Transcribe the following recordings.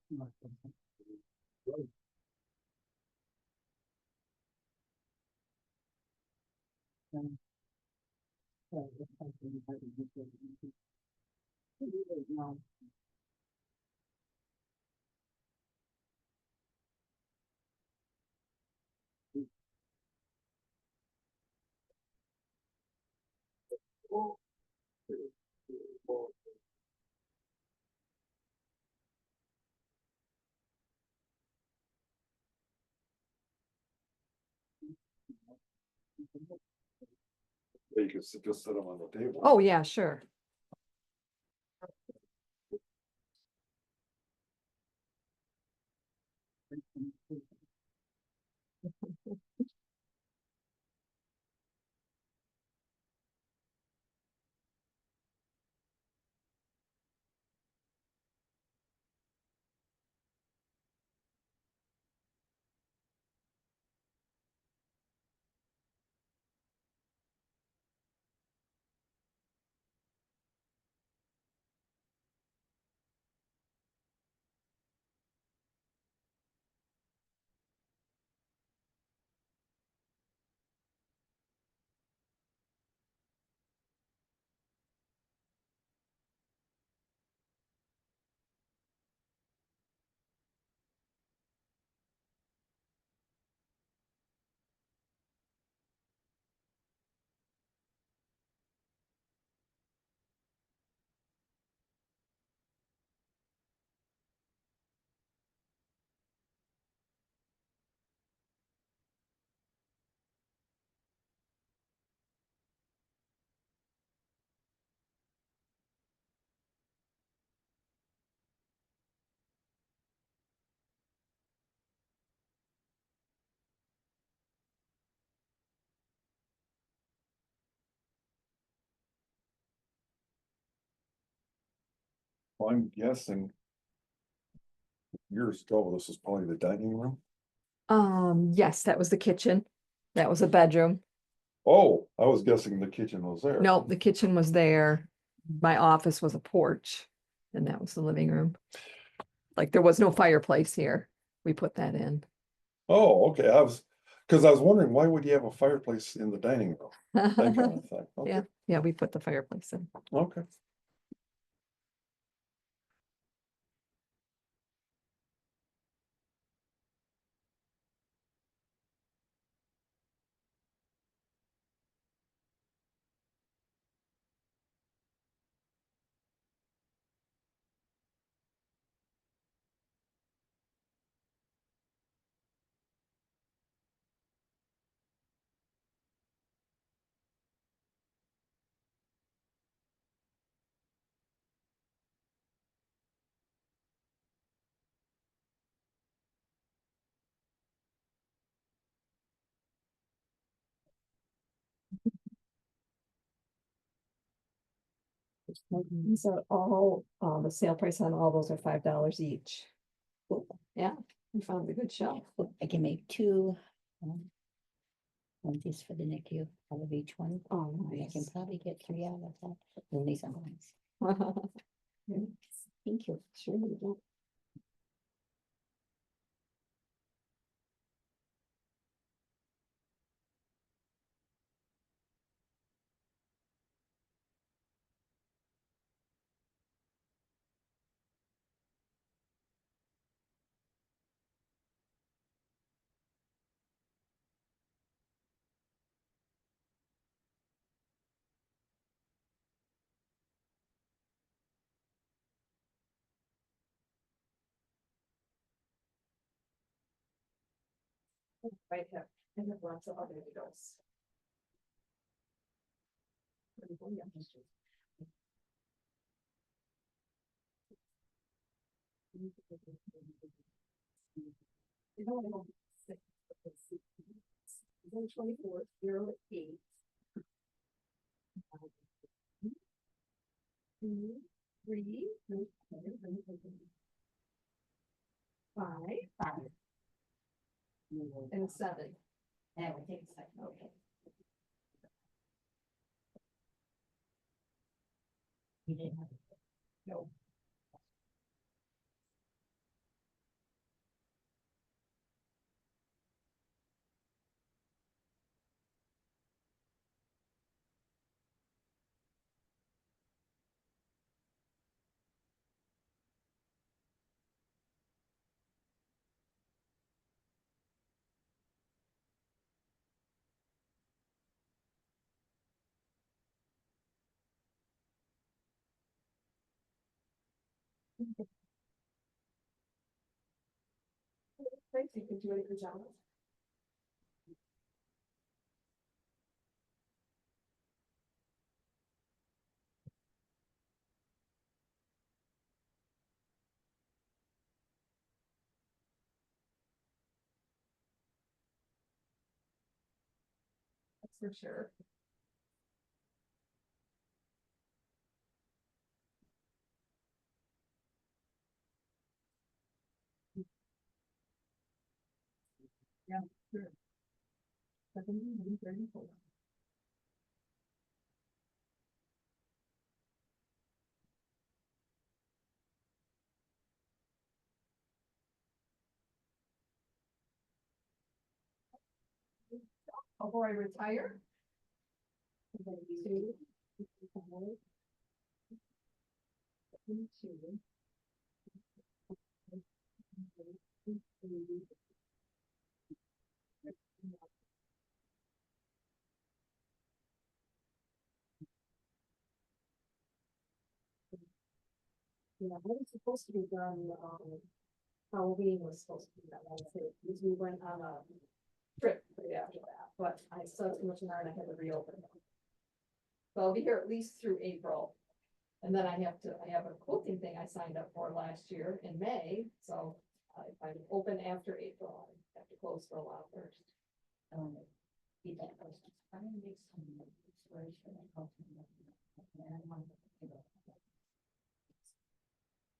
You could just set them on the table. Oh, yeah, sure. I'm guessing years ago, this is probably the dining room. Yes, that was the kitchen. That was a bedroom. Oh, I was guessing the kitchen was there. No, the kitchen was there. My office was a porch, and that was the living room. Like, there was no fireplace here. We put that in. Oh, okay, because I was wondering, why would you have a fireplace in the dining room? That kind of thing. Okay. Yeah, yeah, we put the fireplace in. Okay. These are all, the sale price on all those are $5 each. Yeah, we found a good shelf. I can make two. One of these for the NICU, out of each one. Oh, I can nice. probably get 3 out of that. And these are nice. Thank you. Sure you do. Right here. I have lots of other needles. You know, I don't think it's 24, 08. 2, 3, 5, and 7. That would take a second. Okay. You didn't have it. No. Thanks, you can do it in pajamas. That's for sure. Yeah, sure. 7:34. Before I retire. Yeah, what was supposed to be done, Halloween was supposed to be done, because we went on a trip right after that, but I still have too much in there and I had to reopen it. So I'll be here at least through April. And then I have a quilting thing I signed up for last year in May, so if I'm open after April, I have to close for a while first. Be that person. I'm gonna make some inspiration and help me. And I want to go.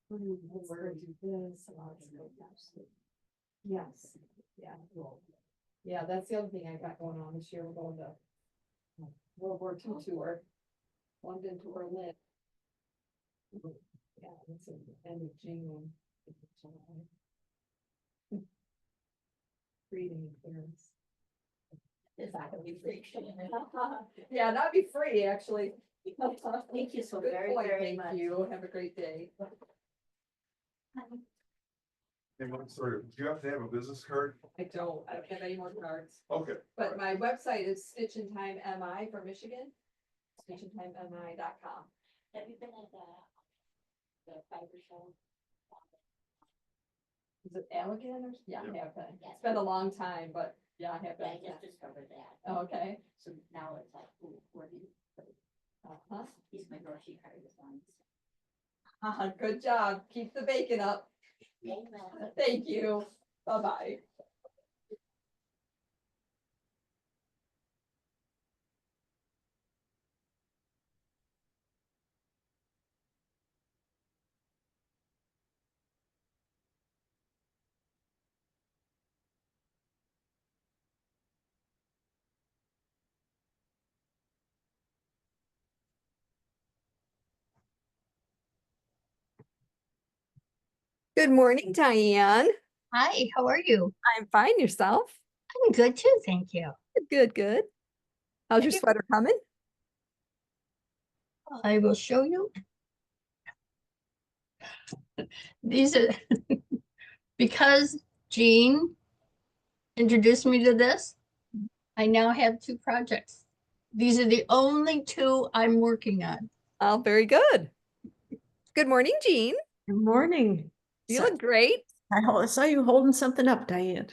We're gonna do this. Yes, yeah. Yeah, that's the other thing I got going on this year. We're going to World War II tour, London to Berlin. Yeah, it's in the end of June. Reading clearance. Is that gonna be free? Yeah, that'd be free, actually. Thank you so Good very, point, very thank much. you. Have a great day. Hey, I'm sorry, do you have to have a business card? I don't have any more cards, Okay. but my website is Stitch in Time MI for Michigan. StitchInTimeMI.com. Have you been at the fiber show? Is it Allegan or? Yeah, I Yeah. have been. It's been a long time, but yeah, I have I been. just discovered that. Okay. So now it's like, ooh, where do you put it? Uh-huh. He's my grocery card is on. Good job. Keep the bacon up. Amen. Thank you. Bye-bye. Good morning, Diane. Hi, how are you? I'm fine. Yourself? I'm good too, thank you. Good, good. How's your Have you- sweater coming? I will show you. These are, because Jean introduced me to this, I now have 2 projects. These are the only 2 I'm working on. Oh, very good. Good morning, Jean. Good morning. You So- look great. I saw you holding something up, Diane.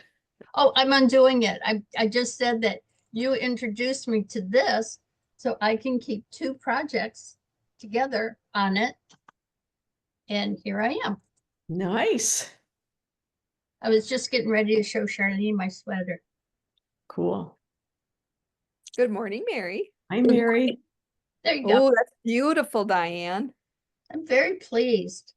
Oh, I'm undoing it. I just said that you introduced me to this, so I can keep 2 projects together on it. And here I am. Nice. I was just getting ready to show Charlene my sweater. Cool. Good morning, Mary. Hi, Mary. There you go. Oh, that's beautiful, Diane. I'm very pleased.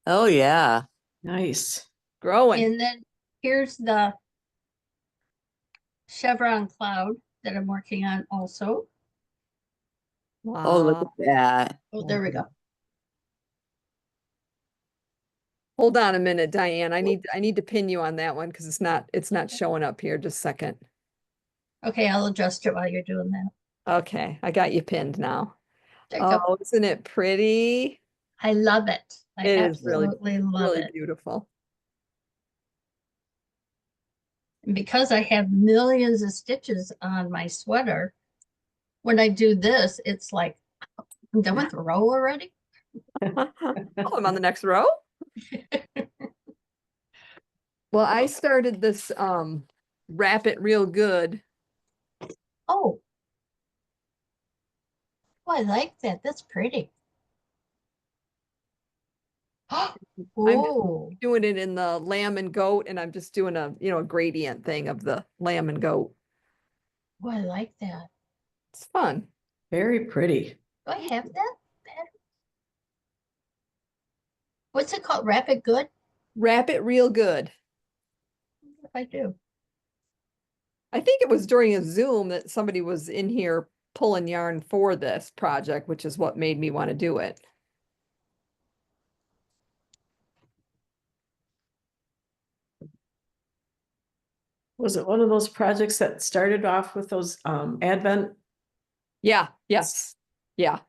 Oh, yeah. Nice. Growing. And then here's the chevron cloud that I'm working on also. Oh, look Wow. at that. Oh, there we go. Hold on a minute, Diane. I need to pin you on that one because it's not showing up here. Just a second. Okay, I'll adjust it while you're doing that. Okay, I got you pinned now. There you go. Oh, isn't it pretty? I love it. I It is really, absolutely love really it. beautiful. And because I have millions of stitches on my sweater, when I do this, it's like, I'm done with the row already. Oh, I'm on the next row? Well, I started this Wrap It Real Good. Oh. Oh, I like that. That's pretty. Oh, Doing it in the lamb and goat, and I'm just doing a, a gradient thing of the lamb and goat. oh, I like that. It's fun. Very pretty. Do I have that pattern? What's it called? Rapid Good? Wrap It Real Good. If I do. I think it was during a Zoom that somebody was in here pulling yarn for this project, which is what made me want to do it. Was it one of those projects that started off with those Advent? Yeah, yes. Yeah,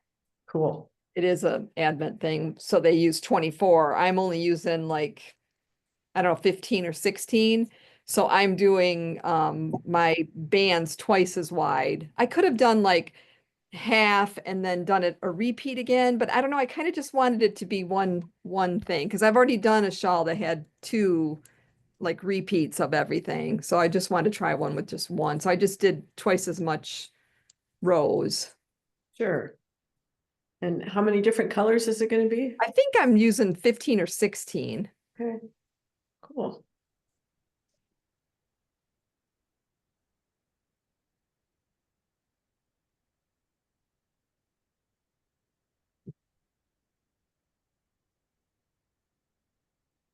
Cool. it is a Advent thing. So they use 24. I'm only using like, I don't know, 15 or 16. So I'm doing my bands twice as wide. I could have done like half and then done it a repeat again, but I don't know. I kind of just wanted it to be one thing because I've already done a shawl that had two like repeats of everything. So I just wanted to try one with just one. So I just did twice as much rows. Sure. And how many different colors is it going to be? I think I'm using 15 or 16. Okay. Cool.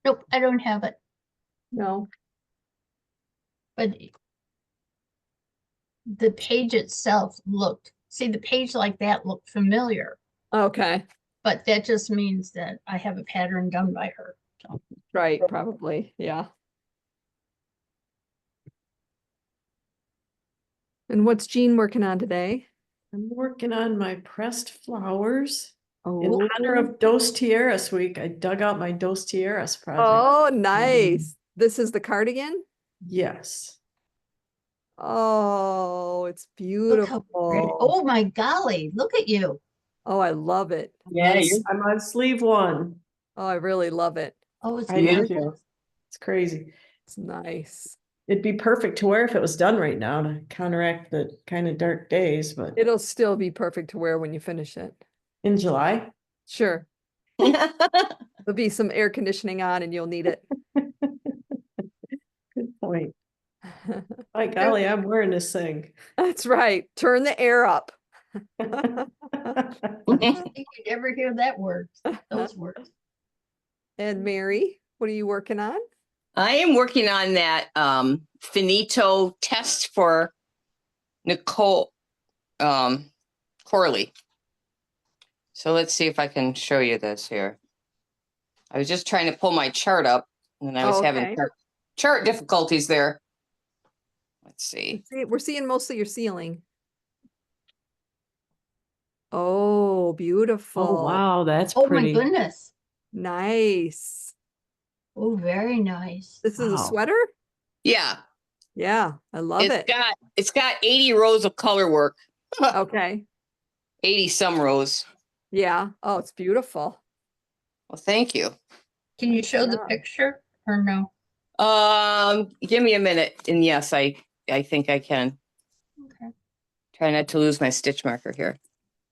Nope, I don't have it. No. But the page itself looked, see, the page like that looked familiar, Okay. but that just means that I have a pattern done by her. So, Right, probably. Yeah. And what's Jean working on today? I'm working on my pressed flowers. In Oh, honor of Dos Tierras week, I dug out my Dos Tierras project. oh, nice. This is the cardigan? Yes. Oh, it's look how pretty. beautiful. Oh my golly, look at you. Oh, I love it. Yeah, you're I'm on sleeve one. Oh, I really love it. Oh, it's I do beautiful. too. It's crazy. It's nice. It'd be perfect to wear if it was done right now to counteract the kind of dark days, but It'll still be perfect to wear when you finish it. in July. Sure. There'll be some air conditioning on and you'll need it. Good point. By golly, I'm wearing this thing. That's right. Turn the air up. I don't think you'd ever hear that word, those words. And Mary, what are you working on? I am working on that finito test for Nicole Corley. So let's see if I can show you this here. I was just trying to pull my chart up and I was having Okay. chart difficulties there. Let's see. See, we're seeing mostly your ceiling. Oh, beautiful. Oh, wow, that's Oh my pretty. goodness. Nice. Oh, very nice. This is a Wow. sweater? Yeah, Yeah, I love it. it's got 80 rows of color work. Okay. 80 some rows. Yeah. Oh, it's beautiful. Well, thank you. Can you Nice show the job. picture or no? Give me a minute. And yes, I think I can. Okay. Try not to lose my stitch marker here.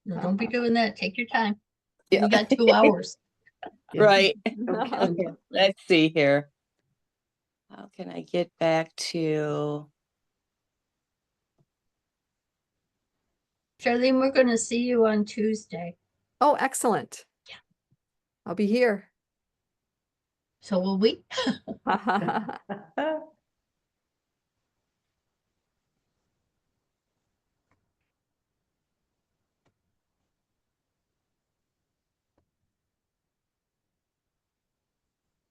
No, don't be doing that. Take your time. Yeah. You got 2 hours. Yeah. Right. Okay. Okay, let's see here. How can I get back to? Charlene, we're going to see you on Tuesday. Oh, excellent. Yeah. I'll be here. So will we?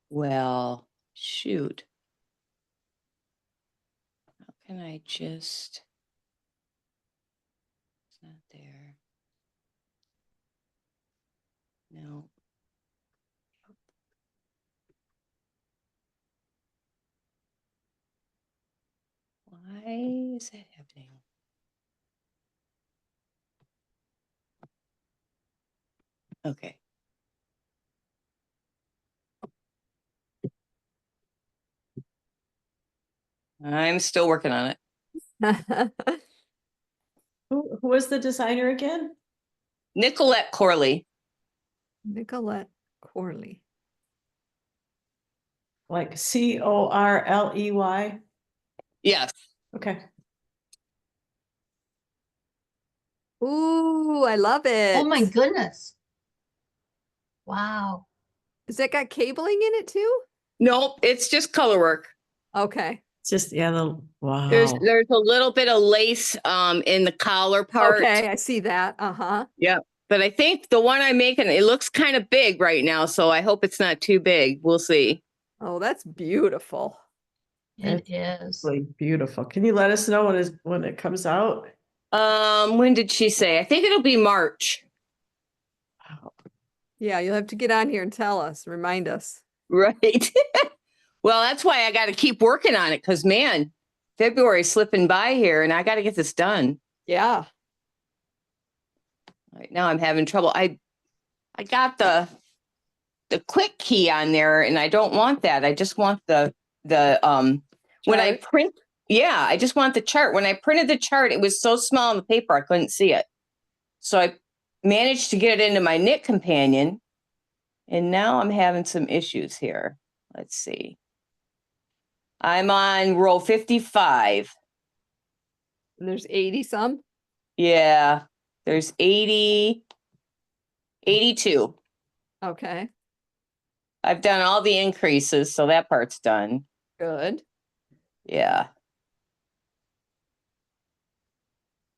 Well, shoot. How can I just? It's not there. No. Why is that happening? Okay. I'm still working on it. Who was the designer again? Nicolette Corley. Nicolette Corley. Like Corley? Yes. Okay. Ooh, I love it. Oh my goodness. Wow. Has that got cabling in it too? Nope, it's just color work. Okay. Just, yeah, wow. There's a little bit of lace in the collar part. Okay, I see that. Uh-huh. Yeah. But I think the one I'm making, it looks kind of big right now, so I hope it's not too big. We'll see. Oh, that's beautiful. It is. Really beautiful. Can you let us know when it comes out? When did she say? I think it'll be March. Yeah, you'll have to get on here and tell us, remind us. Right. Well, that's why I got to keep working on it because, man, February's slipping by here and I got to get this done. Yeah. Right now I'm having trouble. I got the quick key on there and I don't want that. I just want the when I Chart. print, yeah, I just want the chart. When I printed the chart, it was so small on the paper I couldn't see it. So I managed to get it into my knit companion and now I'm having some issues here. Let's see. I'm on row 55. And there's 80 some. Yeah, there's 82. Okay, I've done all the increases, so that part's done. good. Yeah.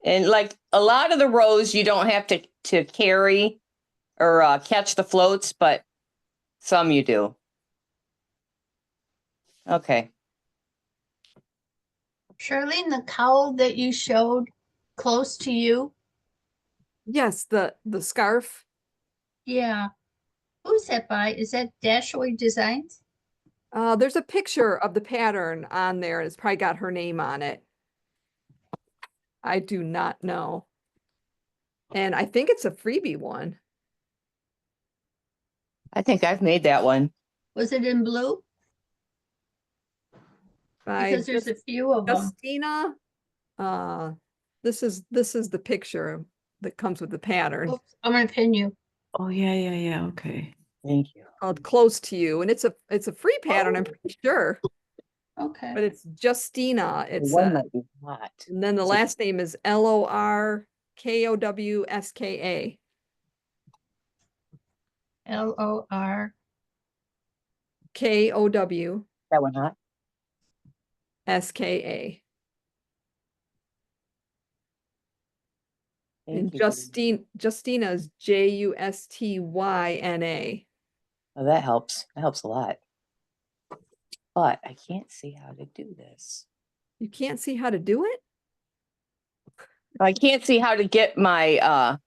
And like a lot of the rows, you don't have to carry or catch the floats, but some you do. Okay. Charlene, the cowl that you showed close to you. Yes, the scarf. Yeah. Who's that by? Is that Dashaway Designs? There's a picture of the pattern on there. It's probably got her name on it. I do not know. And I think it's a freebie one. I think I've made that one. Was it in blue? By Because there's a few of them. Justina. This is the picture that comes with the pattern Oops, I'm gonna pin you. Oh, yeah. Okay. Thank you. called Close to You. And it's a free pattern, I'm pretty sure. Okay. But it's Justina. It's One might be hot. and then the So- last name is LORKOWSKA. LOR. KOWSKA. That one hot? And Thank you. Justina is JUSTYNA. Oh, that helps. That helps a lot. But I can't see how to do this. You can't see how to do it? I can't see how to get my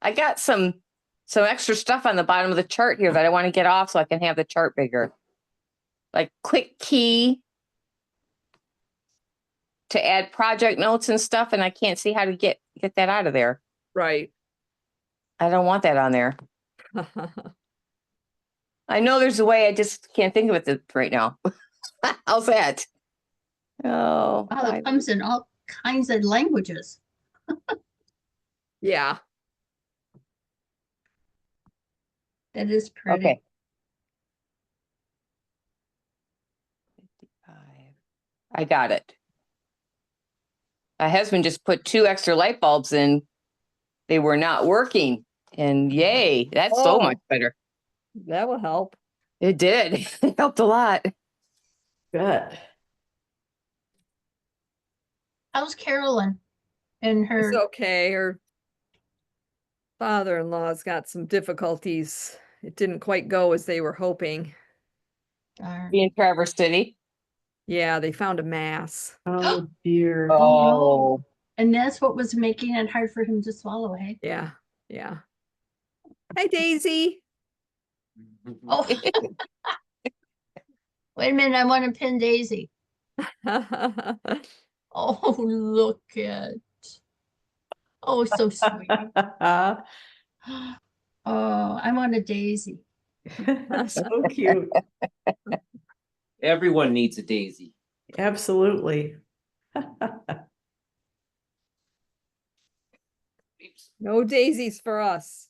I got some extra stuff on the bottom of the chart here that I want to get off so I can have the chart bigger. Like quick key to add project notes and stuff, and I can't see how to get that out of there. Right. I don't want that on there. I know there's a way, I just can't think of it right now. How's that? Oh, Wow, it comes in all kinds of languages. Yeah. That is pretty. okay. 55. I got it. My husband just put 2 extra light bulbs in. They were not working. And yay, that's so Oh. much better. That will help. It did. It helped a lot. Good. How's Carolyn and It's her? okay. Her father-in-law's got some difficulties. It didn't quite go as they were hoping. Be in Traverse City. Yeah, they found a mass. Oh, dear. Oh, no. And that's what was making it hard for him to swallow, eh? Yeah, yeah. Hi, Daisy. Oh. Wait a minute, I want to pin Daisy. Oh, look at. Oh, so sweet. Oh, I want a Daisy. So cute. Everyone needs a daisy. Absolutely. No daisies for us.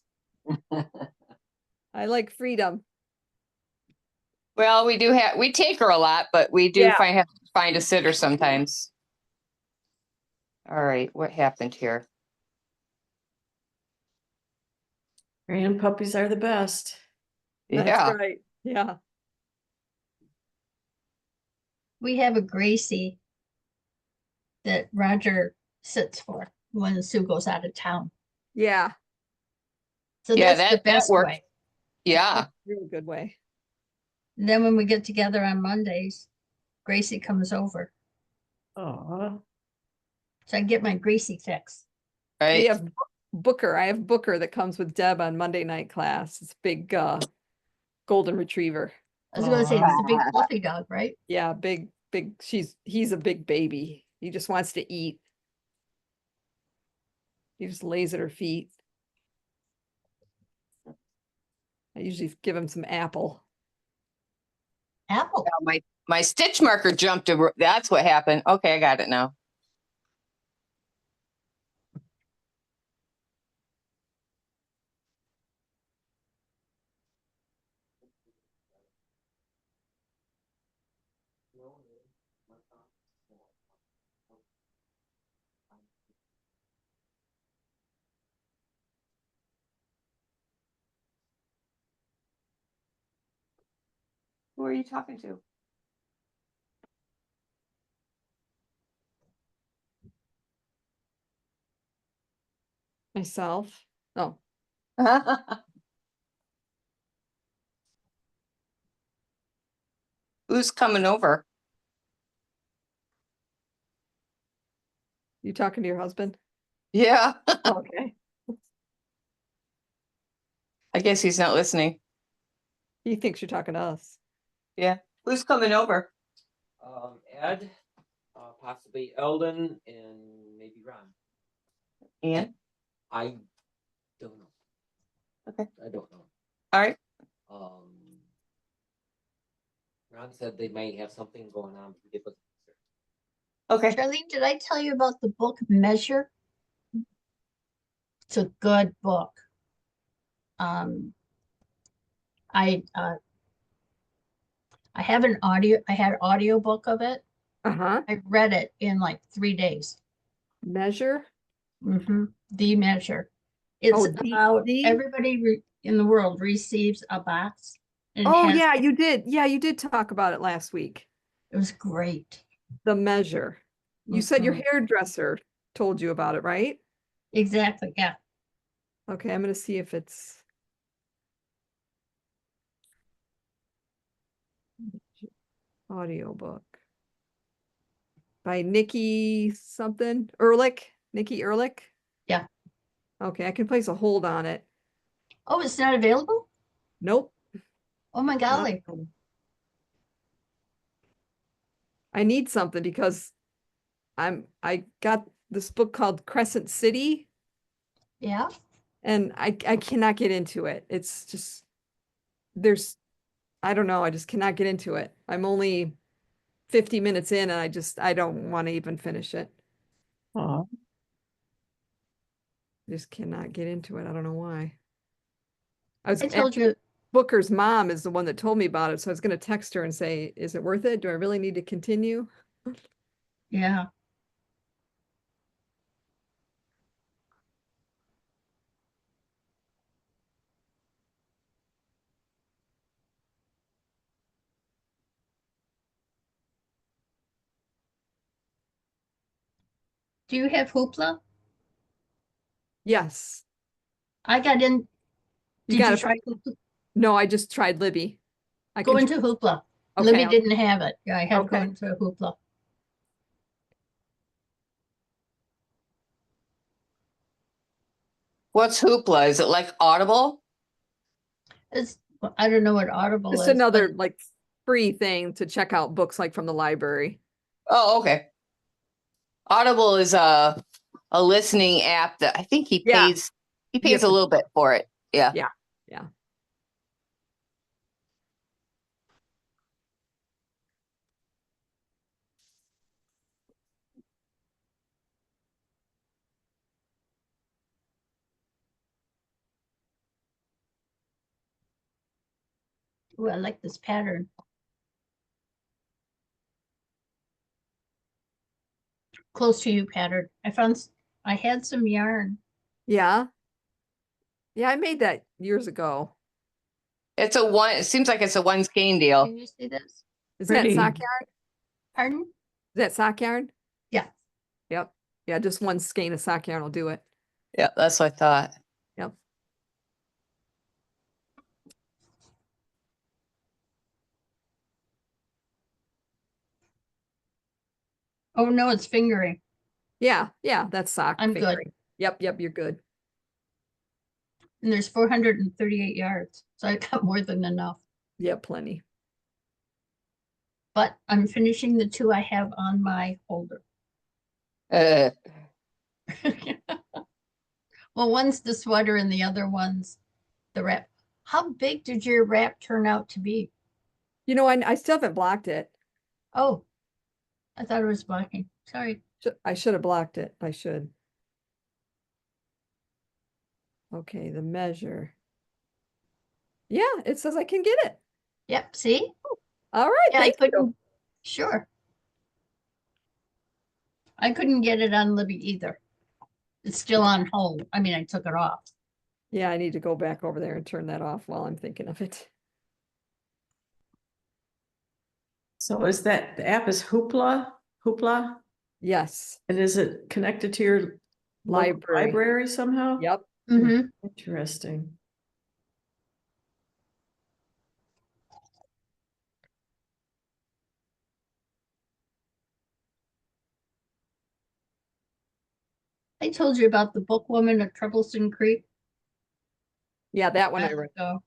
I like freedom. Well, we take her a lot, but we do Yeah. have to find a sitter sometimes. All right, what happened here? Grand puppies are the best. That's Yeah, right. Yeah. We have a Gracie that Roger sits for when Sue goes out of town. Yeah. So Yeah, that's the that best works. way. yeah. Real good way. And then when we get together on Mondays, Gracie comes over. Oh, So I get my Gracie fix. We Right. have Booker. I have Booker that comes with Deb on Monday night class. It's big golden retriever. I was gonna say, it's the big fluffy dog, right? Yeah, big. He's a big baby. He just wants to eat. He just lays at her feet. I usually give him some apple. Apple. My stitch marker jumped. That's what happened. Okay, I got it now. Who are you talking to? Myself. Oh, Who's coming over? you talking to your husband? Yeah, Okay. I guess he's not listening. He thinks you're talking to us. Yeah, who's coming over? Ed, possibly Eldon, and maybe Ron. Ian? I don't know. Okay. I don't know. All right. Ron said they might have something going on. But he wasn't sure. Okay. Charlene, did I tell you about the book Measure? It's a good book. I have I had audio book of it. Uh-huh. I read it in like 3 days. Measure. The Measure. It's Oh, about the- everybody in the world receives a box. And it Oh, has- yeah, you did. Yeah, you did talk about it last week. It was great. The measure. You said your Mhm. hairdresser told you about it, right? Exactly, yeah. Okay, I'm gonna see if it's audiobook by Nikki something Ehrlich. Nikki Ehrlich. Yeah. Okay, I can place a hold on it. Oh, it's not available? Nope. Oh my not golly. available. I need something because I got this book called Crescent City Yeah. and I cannot get into it. It's just I don't know, I just cannot get into it. I'm only 50 minutes in and I don't want to even finish it. oh, Just cannot get into it. I don't know why. I was I told you, Booker's mom is the one that told me about it, so I was going to text her and say, "Is it worth it? Do I really need to continue?" yeah. Do you have Hoopla? Yes. I got in. You Did got you it. try Hoopla? No, I just tried Libby. I Go can into Hoopla. Okay, Libby I'll- didn't have it. Yeah, I had to go Okay. into Hoopla. What's Hoopla? Is it like Audible? I don't know what Audible Just is, another but like free thing to check out books like from the library. Oh, okay. Audible is a listening app that I think he Yeah. pays You a have to- little bit for it. Yeah. Yeah. Yeah. Ooh, I like this pattern. Close to you pattern. I had some yarn. Yeah. Yeah, I made that years ago. It's a one, it seems like it's a one skein deal. Can you see this? Is Pretty. that sock yarn? Pardon? Is that sock yarn? Yeah. Yep. Yeah, just one skein of sock yarn will do it. Yeah, that's what I thought. Yep. Oh, no, it's fingering. Yeah, that's sock I'm good. fingering. Yep, you're good. And there's 438 yards. So I got more than enough. Yeah, plenty. But I'm finishing the 2 I have on my holder. Uh, Well, one's the sweater and the other one's the wrap. How big did your wrap turn out to be? You know, I still haven't blocked it. Oh, I thought it was blocking. Sorry. I should have blocked it. I should. Okay, the measure. Yeah, it says I can get it. Yep, see? All right, Yeah, I thank you. couldn't. Sure. I couldn't get it on Libby either. It's still on hold. I mean, I took it off. Yeah, I need to go back over there and turn that off while I'm thinking of it. So is that, the app is Hoopla? Yes, And is it connected to your local library. library somehow? Yep. Mm-hmm. Interesting. I told you about the book woman at Troublesome Creek. Yeah, that one I While read. ago.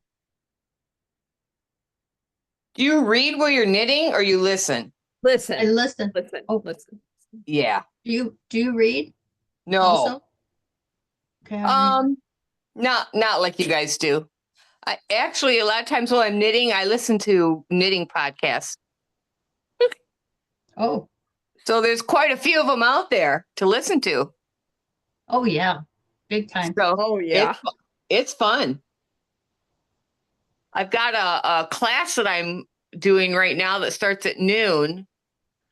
do you read while you're knitting or you listen? I Listen, listen. listen, Oh. listen. Yeah. Do you read No. also? Okay. I'll read. Not like you guys do. I actually a lot of times while I'm knitting, I listen to knitting podcasts. Oh, So there's quite a few of them out there to listen to. oh yeah, big time. So Oh, yeah. it's fun. I've got a class that I'm doing right now that starts at noon.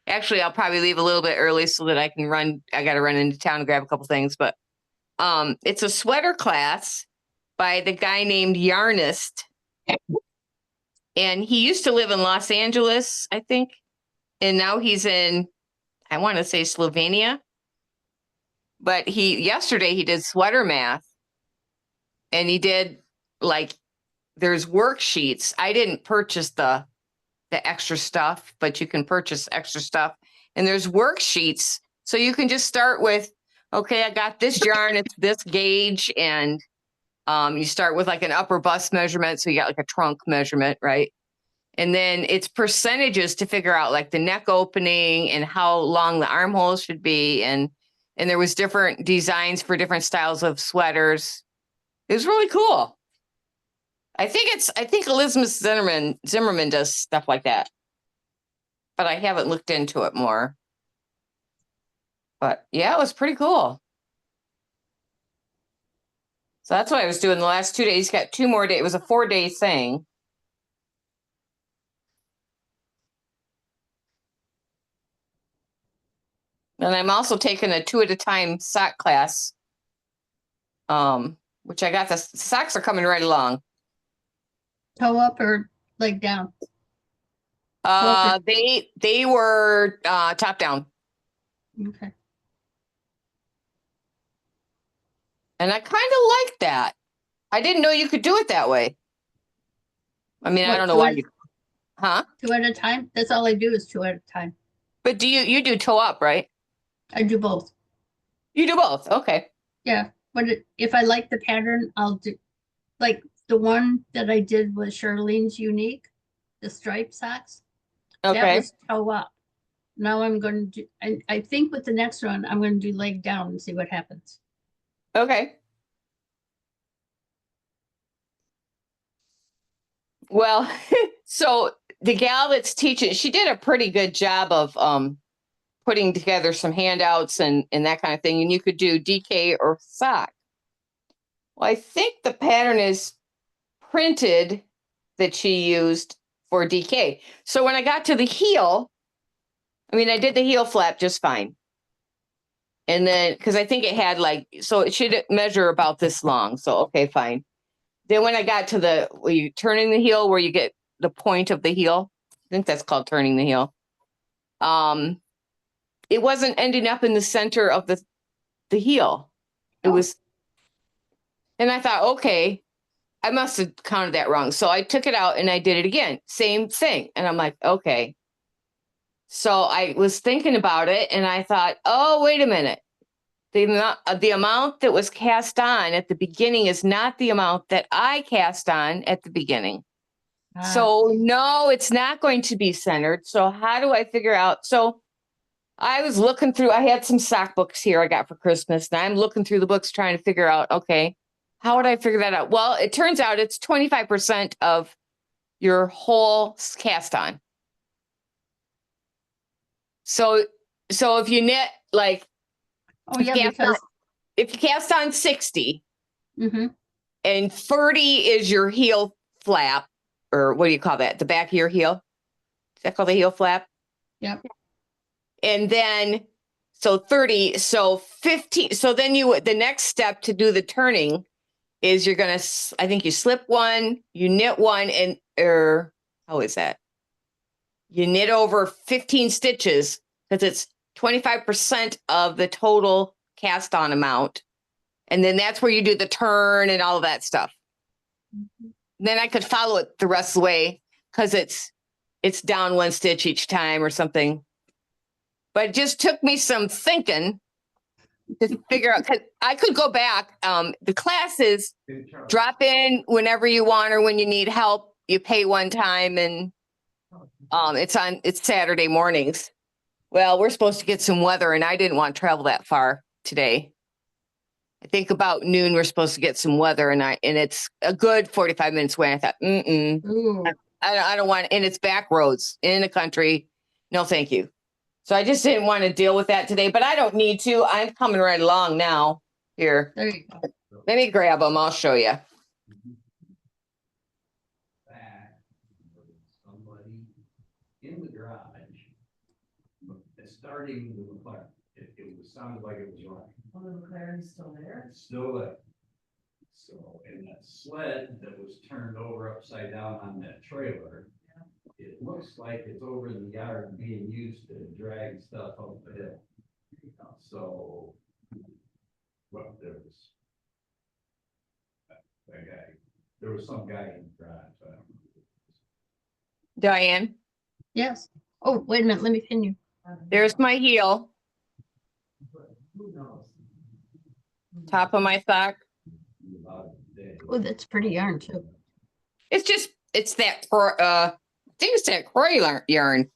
Actually, I'll probably leave a little bit early so that I can run. I got to run into town and grab a couple things, but it's a sweater class by the guy named Yarnist. And he used to live in Los Angeles, I think. And now he's in, I want to say Slovenia. But yesterday he did sweater math. And he did like, there's worksheets. I didn't purchase the extra stuff, but you can purchase extra stuff. And there's worksheets. So you can just start with, okay, I got this yarn, it's this gauge. And you start with like an upper bust measurement. So you got like a trunk measurement, right? And then it's percentages to figure out like the neck opening and how long the armholes should be. And there was different designs for different styles of sweaters. It was really cool. I think Elizabeth Zimmerman does stuff like that, but I haven't looked into it more. But yeah, it was pretty cool. So that's what I was doing the last 2 days. Got 2 more days. It was a 4-day thing. And I'm also taking a 2 at a time sock class. Which I got the socks are coming right along. Toe up or leg down? Okay. They were top down. Okay. And I kind of like that. I didn't know you could do it that way. I mean, I What, don't know two why at- you, huh? 2 at a time? That's all I do is 2 at a time. But do you do toe up, right? I do both. You do both. Okay. Yeah, but if I like the pattern, I'll do, like the one that I did with Charlene's Unique, the striped socks. That Okay. was toe up. Now I'm going to do, I think with the next one, I'm going to do leg down and see what happens. Okay. Well, so the gal that's teaching, she did a pretty good job of putting together some handouts and that kind of thing. And you could do DK or sock. Well, I think the pattern is printed that she used for DK. So when I got to the heel, I mean, I did the heel flap just fine. And then, because I think it had like, so it should measure about this long. So, okay, fine. Then when I got to where you turning the heel, where you get the point of the heel, I think that's called turning the heel. It wasn't ending up in the center of the heel. It was, and I thought, okay, I must have counted that wrong. So I took it out and I did it again. Same thing. And I'm like, okay. So I was thinking about it and I thought, oh, wait a minute. The amount that was cast on at the beginning is not the amount that I cast on at the beginning. So no, it's not going to be centered. So how do I figure out? So I was looking through, I had some sock books here I got for Christmas, and I'm looking through the books trying to figure out, okay, how would I figure that out? Well, it turns out it's 25% of your whole cast on. So if you knit like, Oh, yeah, because, if you cast on 60 mhm. and 30 is your heel flap, or what do you call that? The back of your heel? Is that called the heel flap? Yep. And then, so 30, so 15. So then the next step to do the turning is you're going to, I think you slip one, you knit one, how is that? You knit over 15 stitches because it's 25% of the total cast on amount. And then that's where you do the turn and all of that stuff. Then I could follow it the rest of the way because it's down one stitch each time or something. But it just took me some thinking to figure out, because I could go back. The classes drop in whenever you want or when you need help. You pay one time and it's Saturday mornings. Well, we're supposed to get some weather and I didn't want to travel that far today. I think about noon we're supposed to get some weather and it's a good 45 minutes away. I thought, Ooh. I don't want, and it's back roads in the country. No, thank you. So I just didn't want to deal with that today, but I don't need to. I'm coming right along now. Here, There you go. let me grab them. I'll show you. Somebody in the garage, starting the McLaren. It sounded like it was running. Oh, the McLaren's still there? It's still there. So, and that sled that was turned over upside down on that trailer, it looks like it's over in the yard being used to drag stuff up the hill. So, well, there was some guy in the garage. I don't know. Diane, Yes. Oh, wait a minute, let me pin you. there's my heel, Who knows? top of my sock. Oh, that's pretty yarn too. It's that, I think it's that Croy yarn.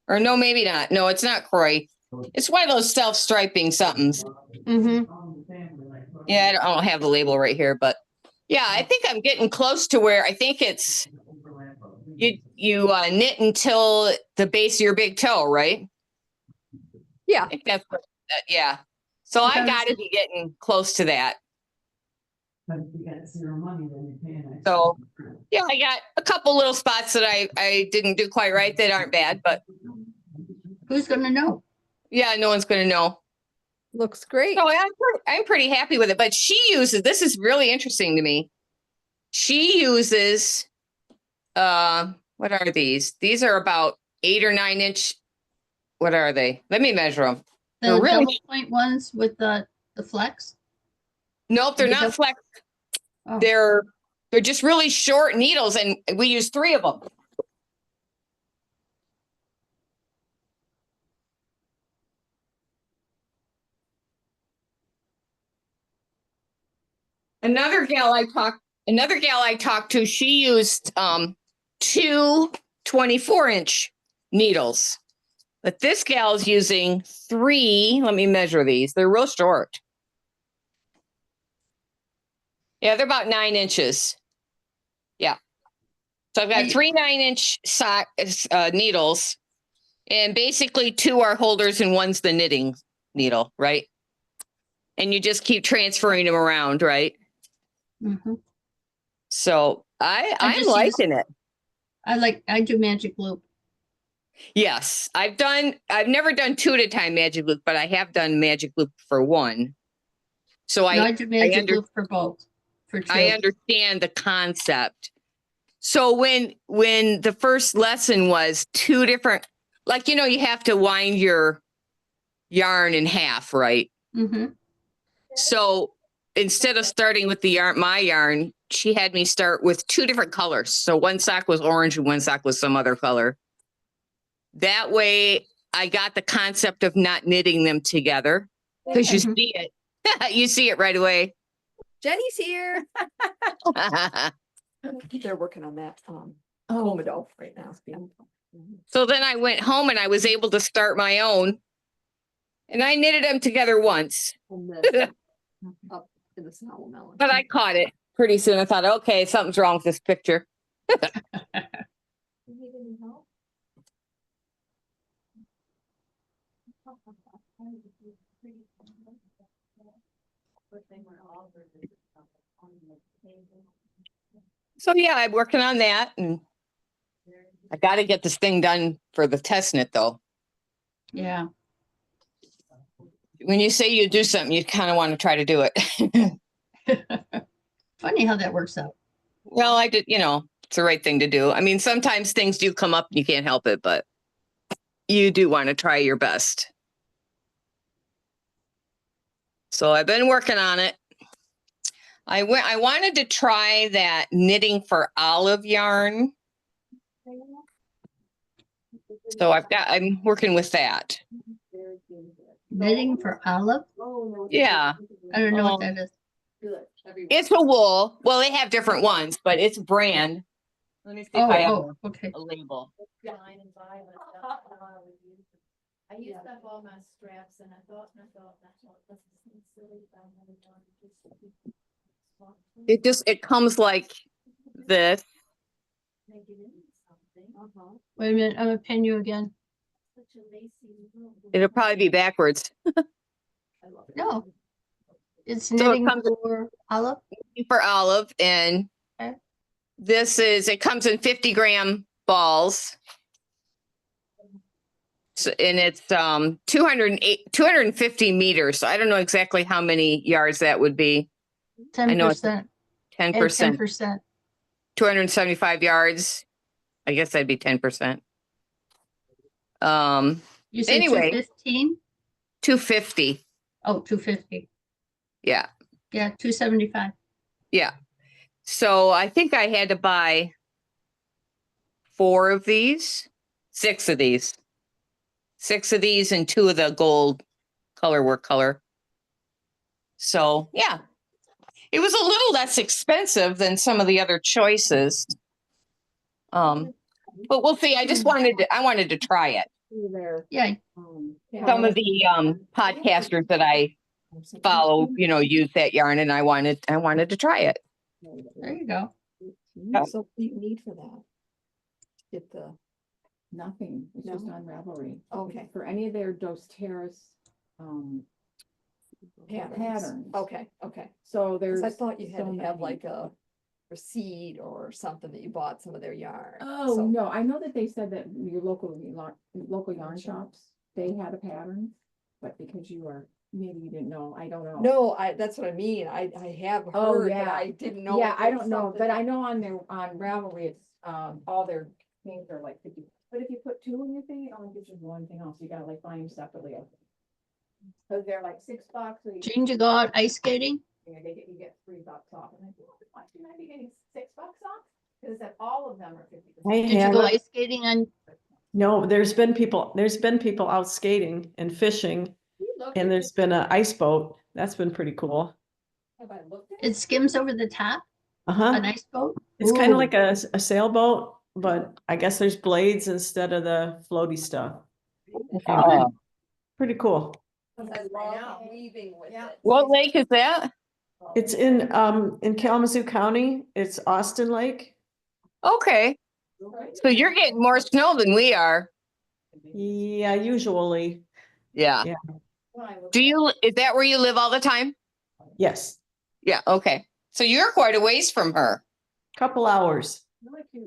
Or no, maybe not. No, it's not Croy. It's one of those self-striping somethings. Mm-hmm. Yeah, I don't have the label right here, but yeah, I think I'm getting close to where I think it's, you knit until the base of your big toe, right? Yeah. I think that's what, yeah. So I got to be getting close to that. But if you got zero money, then you pay an So, yeah, I got a couple little spots that I didn't do quite right that aren't bad, but Who's gonna know? yeah, no one's going to know. Looks great. So I'm pretty happy with it, but she uses, this is really interesting to me. She uses, what are these? These are about 8 or 9 inch. What are they? Let me measure them. The They're really- double point ones with the flex? Nope, they're They not don't- flex. Oh. They're just really short needles, and we use 3 of them. Another gal I talked to, she used 2 24-inch needles. But this gal's using 3. Let me measure these. They're real short. Yeah, they're about 9 inches. Yeah. So I've got 3 9-inch needles, and basically 2 are holders and one's the knitting needle, right? And you just keep transferring them around, right? Mm-hmm. So I'm just liking it. I do magic loop. Yes, I've never done 2 at a time magic loop, but I have done magic loop for 1. So No, I do magic under- loop for both, for I 2. understand the concept. So when the first lesson was 2 different, like, you have to wind your yarn in half, right? Mm-hmm. So instead of starting with my yarn, she had me start with 2 different colors. So one sock was orange and one sock was some other color. That way I got the concept of not knitting them together, because you Mhm. see it. You see it right away. Jenny's here. They're working on that, Comodo right now. So then I went home and I was able to start my own. And I knitted them together once, Up in the sour melon. but I caught it pretty soon. I thought, okay, something's wrong with this picture. So yeah, I'm working on that, and I got to get this thing done for the test knit though. Yeah. When you say you do something, you kind of want to try to do it. Funny how that works out. Well, I did, it's the right thing to do. I mean, sometimes things do come up and you can't help it, but you do want to try your best. So I've been working on it. I wanted to try that knitting for olive yarn. So I'm working with that. Knitting for olive? Yeah. I don't know what that is. It's a wool. Well, they have different ones, but it's a brand. Let me see if I have Okay. a label. I used up all my straps and I thought, this is silly. It comes like this. Wait a minute, I'm gonna pin you again. It'll probably be backwards. No. It's So it knitting comes- for olive? For olive, and Okay. it comes in 50-gram balls. So, and it's 250 meters. So I don't know exactly how many yards that would be. I know it's 10%. 10%. 10%. 275 yards. I guess that'd be 10%. You said Anyway. 215? 250. Oh, 250. Yeah. Yeah, 275. Yeah. So I think I had to buy 4 of these, 6 of these. 6 of these and 2 of the gold color. So yeah, it was a little less expensive than some of the other choices. But we'll see. I wanted to try it. Yeah. Some of the podcasters that I follow, use that yarn, and I wanted to try it. There you go. So what do you need for that? Get the, Nothing, it's just No? on Ravelry. okay, For any of their doTERRA, patterns. Okay. So 'Cause there's. I thought you had so to have many. like a receipt or something that you bought some of their yarn. Oh, So- no, I know that they said that your local yarn shops, they had a pattern, but because maybe you didn't know, I don't know. No, that's what I mean. I have Oh, heard, but yeah. I didn't know. Yeah, if I it was don't know, something but that- I know on Ravelry, it's, all their things are like 50, but if you put 2 in your thing, it only gives you 1 thing else, you gotta like buy them separately. Cause they're like $6, so you Jean, to go out ice skating? you get $3 off, and I thought, why should I be getting $6 off? Cause that all of them are 50%. Did you go ice skating on? No, there's been people out skating and fishing, and there's been an ice boat. That's been pretty cool. Have I looked at It skims over the top, Uh-huh. an ice boat? It's kind Ooh. of like a sailboat, but I guess there's blades instead of the floaty stuff. Pretty cool. I love weaving with it. What lake is that? It's in Kalamazoo County. It's Austin Lake. Okay. So you're getting more snow than we are. Yeah, usually. Yeah. Yeah. Is that where you live all the time? Yes, Yeah. Okay. So you're quite a ways from her. couple hours.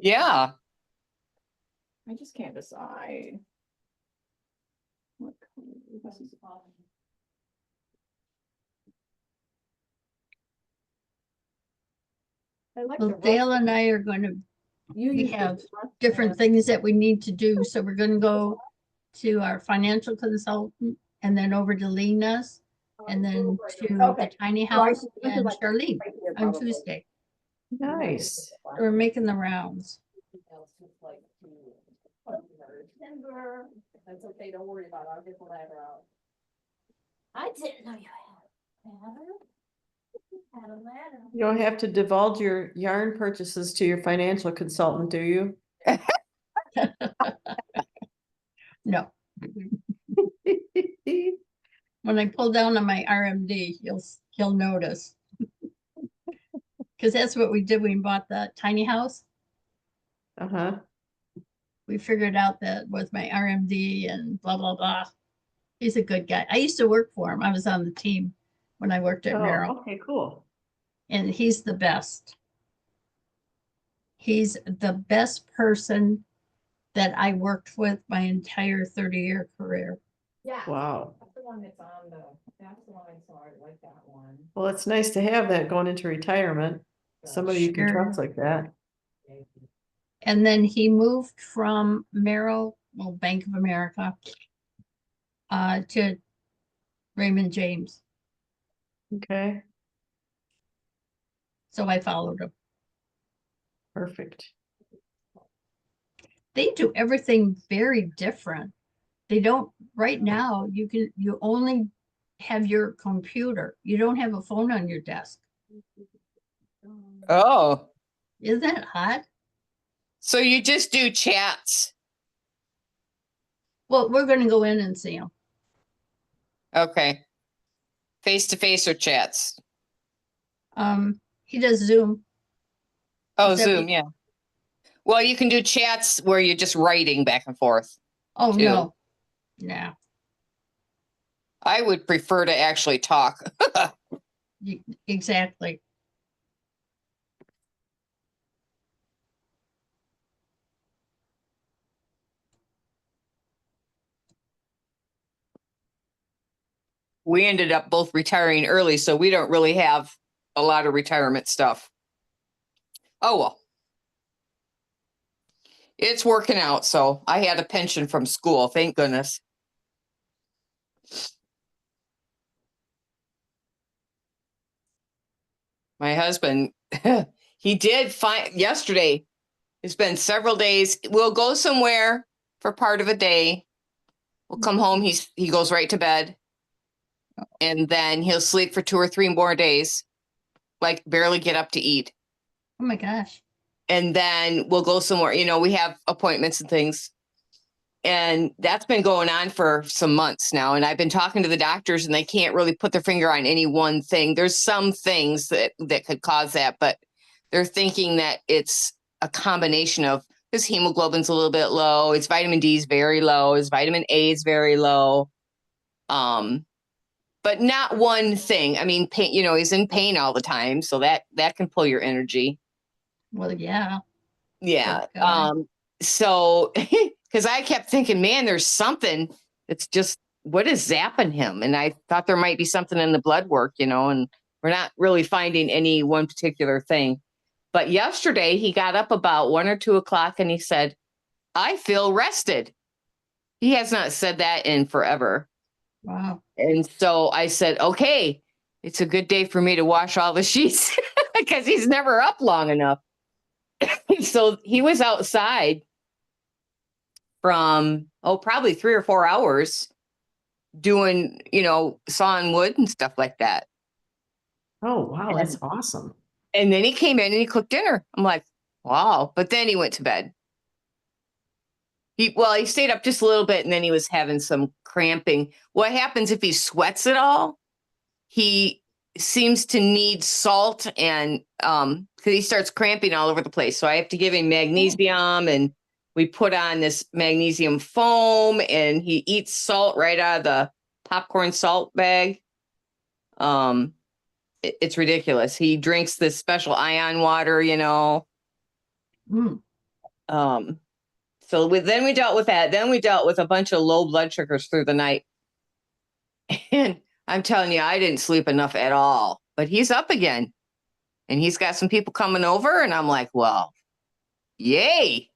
Yeah. I just can't decide. What color this is. I like Well, the Dale rust. and I are gonna, You we use the have rust different one. things that we need to do, so we're gonna go to our financial consultant and then over to Lena's and then to the Okay. tiny So I- house this is and like Charlene right here, on probably. Tuesday. Nice. We're making the rounds. December, that's okay, don't worry about it, I'll get the ladder out. I didn't know you had a ladder. Had a ladder. You don't have to divulge your yarn purchases to your financial consultant, do you? No, when I pull down on my RMD, you'll notice. Cause that's what we did when we bought the tiny house. Uh-huh. We figured out that with my RMD and blah, blah, blah. He's a good guy. I used to work for him. I was on the team when I worked at Merrill, Oh, okay, cool. and he's the best. He's the best person that I worked with my entire 30-year career. Yeah. Wow. That's the one that's on the, that's the one I saw, I like that one. Well, it's nice to have that going into retirement. Somebody you can Sure. trust like that. And then he moved from Merrill, well, Bank of America, to Raymond James. Okay, So I followed him. perfect. They do everything very different. They don't, right now, you only have your computer. You don't have a phone on your desk. Oh, Isn't that hot? so you just do chats? Well, we're gonna go in and see him. Okay. Face to face or chats? He does Zoom. Oh, Is that what- Zoom, yeah. Well, you can do chats where you're just writing back and forth. Oh, too. no. No, I would prefer to actually talk. exactly. We ended up both retiring early, so we don't really have a lot of retirement stuff. Oh, well. It's working out, so I had a pension from school, thank goodness. My husband, he did find yesterday. It's been several days. We'll go somewhere for part of a day. We'll come home. He goes right to bed, and then he'll sleep for 2 or 3 more days, like barely get up to eat. Oh my gosh. And then we'll go somewhere. You know, we have appointments and things. And that's been going on for some months now. And I've been talking to the doctors and they can't really put their finger on any one thing. There's some things that could cause that, but they're thinking that it's a combination of his hemoglobin's a little bit low. His vitamin D is very low. His vitamin A is very low. But not one thing. I mean, pain, you know, he's in pain all the time. So that can pull your energy. Well, yeah. Yeah. Good guy. So, because I kept thinking, man, there's something that's just, what is zapping him? And I thought there might be something in the blood work, you know, and we're not really finding any one particular thing. But yesterday he got up about 1 or 2 o'clock and he said, I feel rested. He has not said that in forever. Wow. And so I said, okay, it's a good day for me to wash all the sheets because he's never up long enough. So he was outside from, probably 3 or 4 hours doing, you know, sawing wood and stuff like that. Oh, wow, that's awesome. And then he came in and he cooked dinner. I'm like, wow. But then he went to bed. He stayed up just a little bit and then he was having some cramping. What happens if he sweats at all? He seems to need salt and because he starts cramping all over the place. So I have to give him magnesium and we put on this magnesium foam and he eats salt right out of the popcorn salt bag. It's ridiculous. He drinks this special ion water, you know. Mm. So then we dealt with that. Then we dealt with a bunch of low blood sugars through the night. And I'm telling you, I didn't sleep enough at all. But he's up again. And he's got some people coming over. And I'm like, well, yay.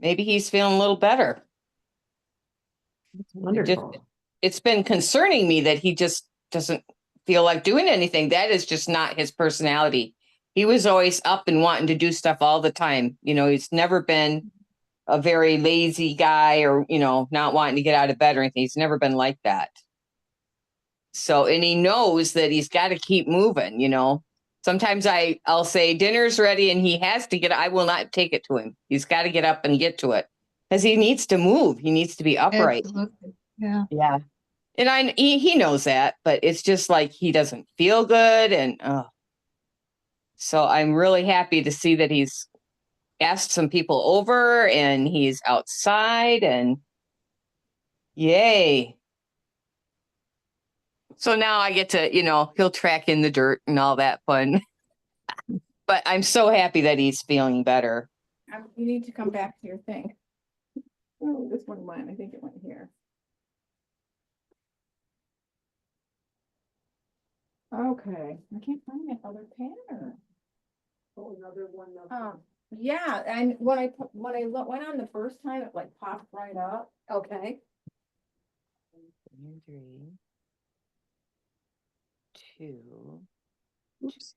Maybe he's feeling a little better. Wonderful. It's been concerning me that he just doesn't feel like doing anything. That is just not his personality. He was always up and wanting to do stuff all the time. You know, he's never been a very lazy guy or, you know, not wanting to get out of bed or anything. He's never been like that. So, and he knows that he's got to keep moving, you know. Sometimes I'll say dinner's ready and he has to I will not take it to him. He's got to get up and get to it because he needs to move. He needs to be upright. Absolutely. Yeah. Yeah. And he knows that, but it's just like he doesn't feel good. And so I'm really happy to see that he's asked some people over and he's outside and yay. So now I get to, you know, he'll track in the dirt and all that fun. But I'm so happy that he's feeling better. You need to come back to your thing. Oh, this one went, I think it went here. Okay, I can't find that other pattern. Oh, another one of. Yeah, and when I went on the first time, it like popped right up. Okay. 3, 2. Oops.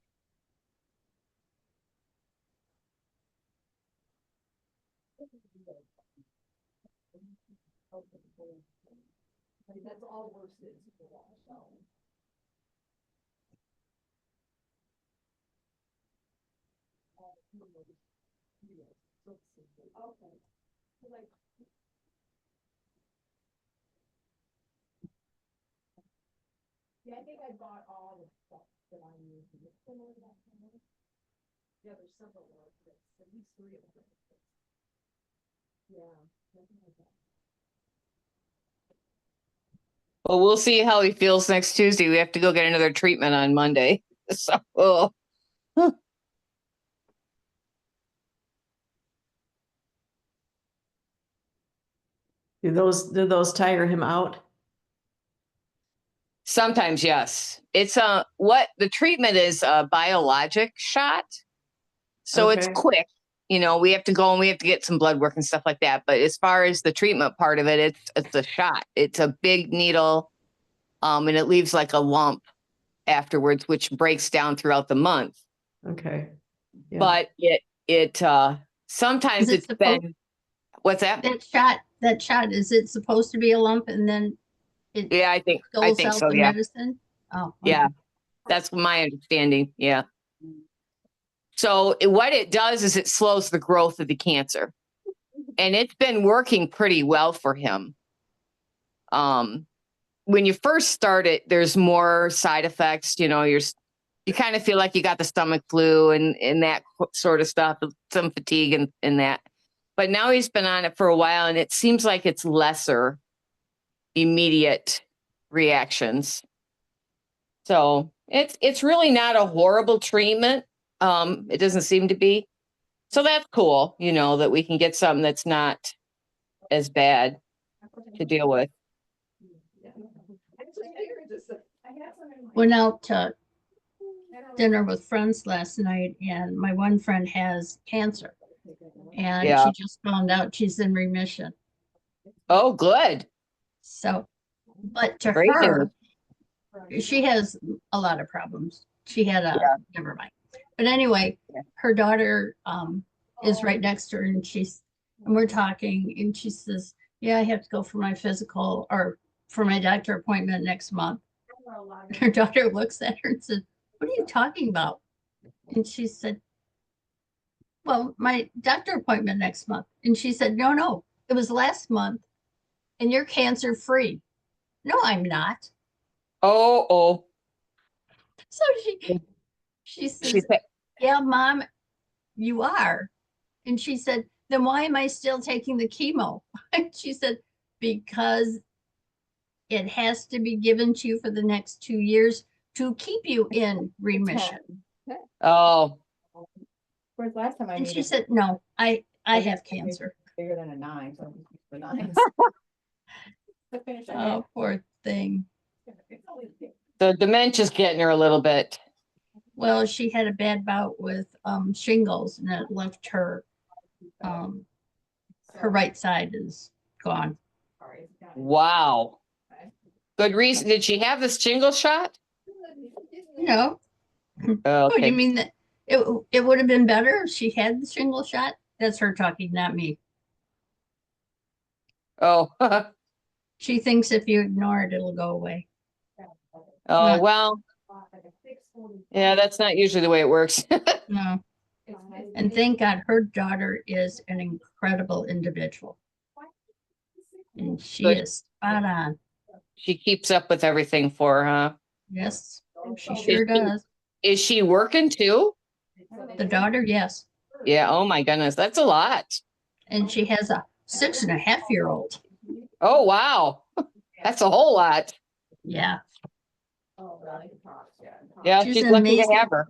That's all worse than so. Okay. Like. Yeah, I think I bought all the stuff that I need. Yeah, there's several more, but at least 3 of them. Yeah. Something like that. Well, we'll see how he feels next Tuesday. We have to go get another treatment on Monday. So, Do those tire him out? sometimes, yes. It's what the treatment is a biologic shot. So it's Okay. quick. You know, we have to go and we have to get some blood work and stuff like that. But as far as the treatment part of it, it's a shot. It's a big needle. And it leaves like a lump afterwards, which breaks down throughout the month. Okay. Yeah. But it sometimes Is it it's been what's that? That shot, is it supposed to be a lump and then it Yeah, I think goes out so. the Yeah. medicine? Oh. Yeah. That's my understanding. Yeah. So what it does is it slows the growth of the cancer. And it's been working pretty well for him. When you first start it, there's more side effects. You know, you kind of feel like you got the stomach flu and that sort of stuff, some fatigue and that. But now he's been on it for a while and it seems like it's lesser immediate reactions. So it's really not a horrible treatment. It doesn't seem to be. So that's cool, you know, that we can get something that's not as bad to deal with. Went out to dinner with friends last night and my one friend has cancer. And Yeah. she just found out she's in remission. Oh, good. So, but to Great her, she has a lot of problems. She had never mind. But anyway, her daughter is right next to her and we're talking and she says, yeah, I have to go for my physical or for my doctor appointment next month. Her daughter looks at her and said, what are you talking about? And she said, well, my doctor appointment next month. And she said, no, it was last month and you're cancer free. No, I'm not. Oh. So she says, yeah, Mom, you are. And she said, then why am I still taking the chemo? And she said, because it has to be given to you for the next 2 years to keep you in remission. Oh. Whereas last time And she said, no, I have cancer. bigger than a 9, so I'm just using the 9s. To finish it. Oh, poor thing. It's always big. The dementia's getting her a little bit. Well, she had a bad bout with shingles and it left her her right side is gone. Sorry, it's got it. Wow. Okay. Good reason. Did she have this shingle shot? No. Oh, Okay. you mean that it would have been better if she had the shingle shot? That's her talking, not me. Oh, She thinks if you ignore it, it'll go away. oh, No. well, yeah, that's not usually the way it works. No. And thank God her daughter is an incredible individual. And she Good. is spot on. She keeps up with everything for her, huh? Yes, she sure she- does. Is she working too? The daughter, yes. Yeah. Oh my goodness. That's a lot. And she has a 6.5-year-old. Oh, wow. That's a whole lot. Yeah. Oh, really? Yeah. Yeah. She's She's lucky to amazing. have her.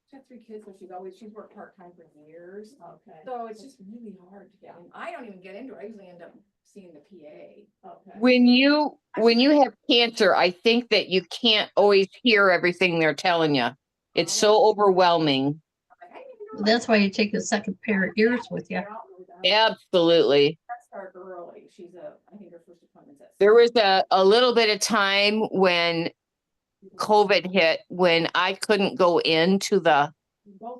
She's got 3 kids, so she's worked part-time for years. Okay. So it's just really hard to get in. I don't even get into it. I usually end up seeing the PA. Okay. When you have cancer, I think that you can't always hear everything they're telling you. It's so overwhelming. Well, that's why you take a second pair of ears with you. Absolutely. Let's start early. I think her first appointment's at. There was a little bit of time when COVID hit, when I couldn't go into the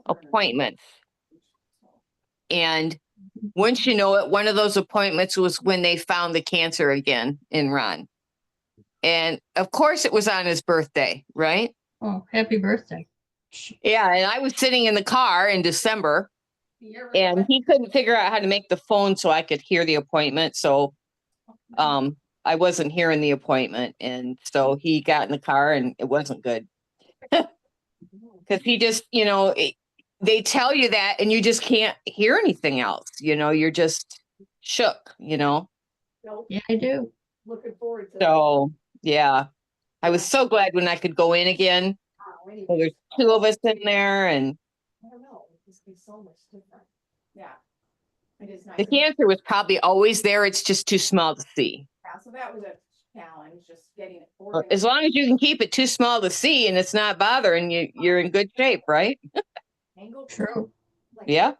appointments. And once you know it, one of those appointments was when they found the cancer again in Ron. And of course it was on his birthday, right? Oh, happy birthday. Yeah. And I was sitting in the car in December and he couldn't figure out how to make the phone so I could hear the appointment. So I wasn't hearing the appointment. And so he got in the car and it wasn't good. Because he just, they tell you that and you just can't hear anything else. You're just shook, Yeah, I do. Looking forward to. So, yeah, I was so glad when I could go in again. So there's 2 of us in there and I don't know, it's just be so much different. Yeah. It is nice. the cancer was probably always there. It's just too small to see. Yeah, so that was a challenge, just getting it. As long as you can keep it too small to see and it's not bothering you, you're in good shape, right? Angled. True. Like, Yeah.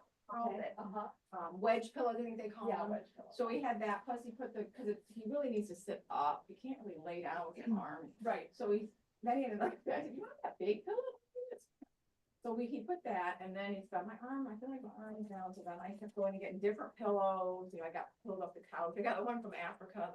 Wedge pillows, I think they call them. wedge pillow. So he had that, plus he put he really needs to sit up. You can't really lay down with your arm. Right. So then he ended up, I said, you want that big pillow? So he put that, and then he's got my arm, I feel like my arm is down, so then I kept going and getting different pillows, I got pulled off the couch, I got the one from Africa,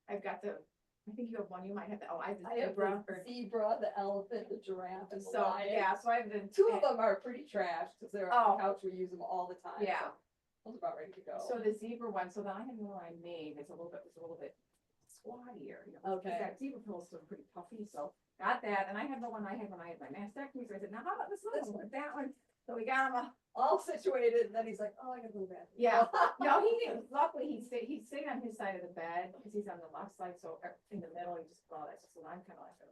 I think you have one, you might have I have the zebra. Zebra, the elephant, the giraffe, and the So, lion. yeah, so I have the. Two of them are pretty trash because they're on the couch. We use them all the time. Yeah. So those are about ready to go. So the zebra one, so then I had one I made, it's a little bit squattier, 'cause Okay. that zebra pill is still pretty puffy, so got that, and I had the one I had when I had my mastectomy, so I said, now how about this one, that one, so we got him all situated, and then he's like, "Oh, I gotta go to bed." yeah, no, he didn't, luckily he's sitting on his side of the bed, because he's on the left side, so in the middle, he just, that's just, I'm kind of like,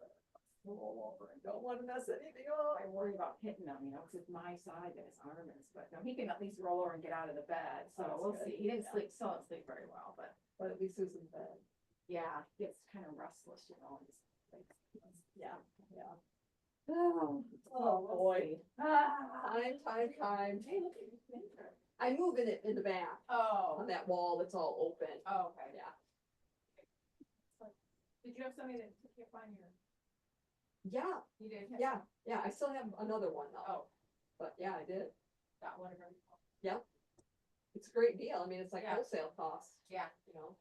roll over and Don't want to mess anything up. I worry about hitting him, because it's my side that his arm is, but no, he can at least roll over and get out of the bed, so That's we'll good. see, he didn't still didn't sleep very well, but. But at least who's in bed. Yeah, gets kind of restless, Yeah. Oh boy. Time. Hey, look at your finger. I move it in the back Oh. on that wall that's all open. Oh, okay. Yeah. Did you have somebody that took you up on your? Yeah. You did? have Yeah. some- Yeah. I still have another one though. Oh, But yeah, I did. got one of them. It's a great deal. I mean, it's like Yeah. wholesale costs, Yeah. you know.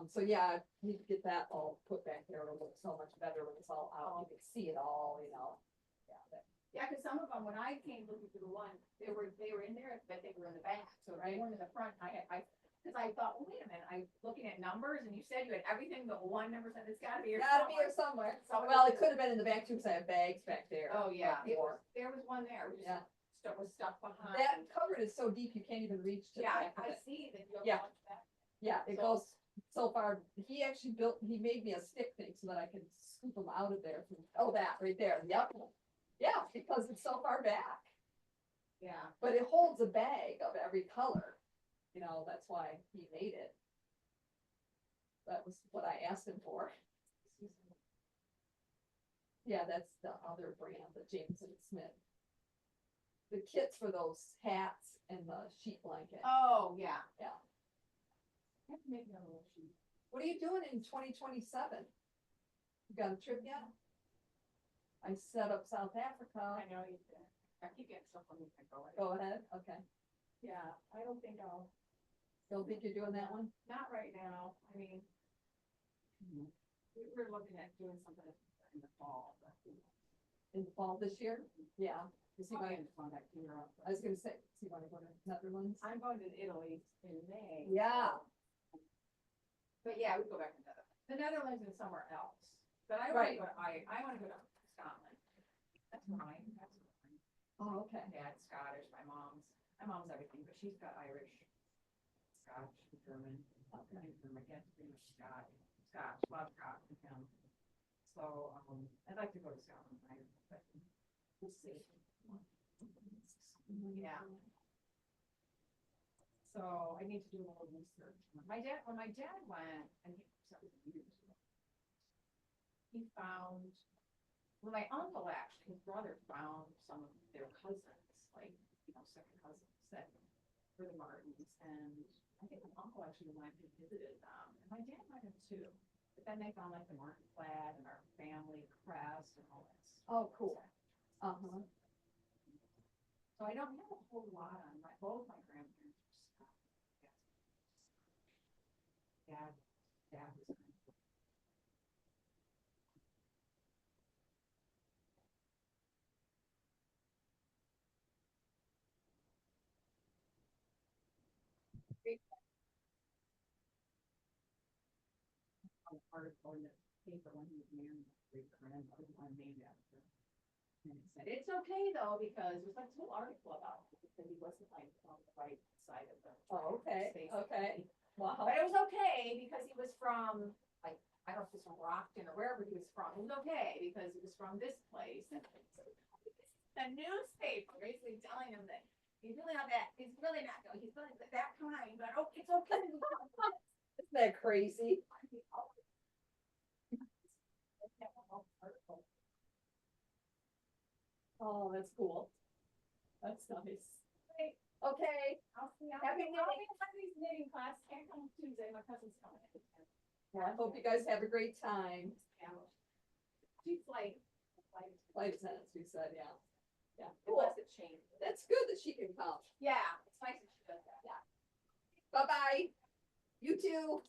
So yeah, I need to get that all put back there. It'll look so much better when it's all out. You can see it all, you know. Yeah, because some of them, when I came looking for the one, they were in there, but they were in the back. So they weren't in the front. Because I thought, well, wait a minute, I'm looking at numbers and you said you had everything, but one number said it's gotta be here. Gotta be here somewhere. So Well, it could have been in the back too, because I have bags back there. Oh, yeah, Or- there was one there. It was Yeah. That was stuck behind. That cupboard is so deep, you can't even reach to the Yeah, back of I it. see that you have Yeah. a bunch back. Yeah, it So- goes so far. He actually he made me a stick thing so that I could scoop them out of there. Oh, that right there. Yep. Yeah, because it's so far back, Yeah. but it holds a bag of every color. you know, that's why he made it. That was what I asked him for. Yeah, that's the other brand, the Jameson Smith. The kits for those hats and the sheet blanket. Oh, yeah. Yeah. I have to make another little sheet. What are you doing in 2027? You got a trip yet? I set up South Africa. I know you did. I keep getting stuff on me. Go ahead, okay. Yeah, I don't think I'll, Don't think you're doing that one? not right now. I mean, we're looking at doing something in the fall, but. In the fall this year? Yeah. Is he Okay, going, just going back to Europe. I was gonna say, is he want to go to Netherlands? I'm going to Italy in May. Yeah. But yeah, we go back to the Netherlands and somewhere else. But I Right. want to go, I want to go to Scotland. That's mine. That's mine. Oh, okay. My dad's Scottish, my mom's everything, but she's got Irish, Scotch, German. Okay. My dad's pretty much Scotch, love Scotch with him. So, I'd like to go to Scotland, but we'll see. Yeah. So I need to do a little research. When my dad went, and that was years ago, he found, well, my uncle actually, his brother found some of their cousins, like, you know, second cousins that were the Martins, and I think my uncle actually went and visited them, and my dad went in too. But then they found like the Martin flag and our family crest and all that stuff. Oh, cool. Uh-huh. So I don't have a whole lot on both my grandparents were Scottish. Dad was kind of. Article in the paper when he was married, great grandmother, one named after. And it said, it's okay though, because there's like a whole article about it, because he wasn't like on the right side of the. Oh, okay, space. okay. Wow. But it was okay because he was from, like, I don't know if it's from Rockton or wherever he was from. It was okay because he was from this place. And the newspaper basically telling him that he's really not that, he's really not that kind, but oh, it's okay. Isn't that crazy? Oh, that's cool. That's nice. Hey, Okay. I'll see. Happy knitting. I'll be in Monday's knitting class. Can't come Tuesday. My cousin's coming in. Yeah, I hope you guys have a great time. Yeah. She's like, Flight attendants, we said, yeah. Yeah, unless cool. it changes. That's good that she can come. Yeah, it's nice that she does that. Yeah. Bye-bye. You too.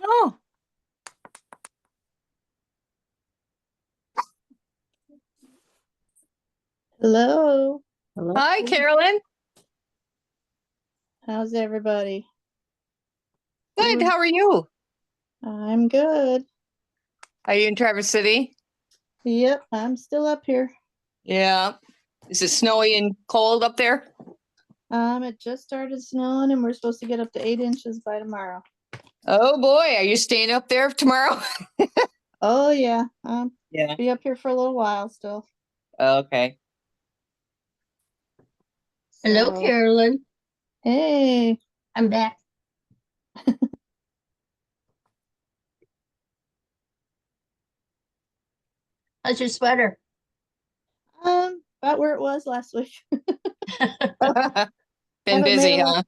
Oh, Hello, Hello? Hi, Carolyn. how's everybody? Good. How are you? I'm good. Are you in Traverse City? Yep, I'm still up here. Yeah. Is it snowy and cold up there? It just started snowing and we're supposed to get up to 8 inches by tomorrow. Oh boy, are you staying up there tomorrow? Oh yeah, Yeah. be up here for a little while still. Okay. Hello, So, Carolyn. hey, I'm back. How's your sweater? about where it was last week. Been Haven't made busy, a lot-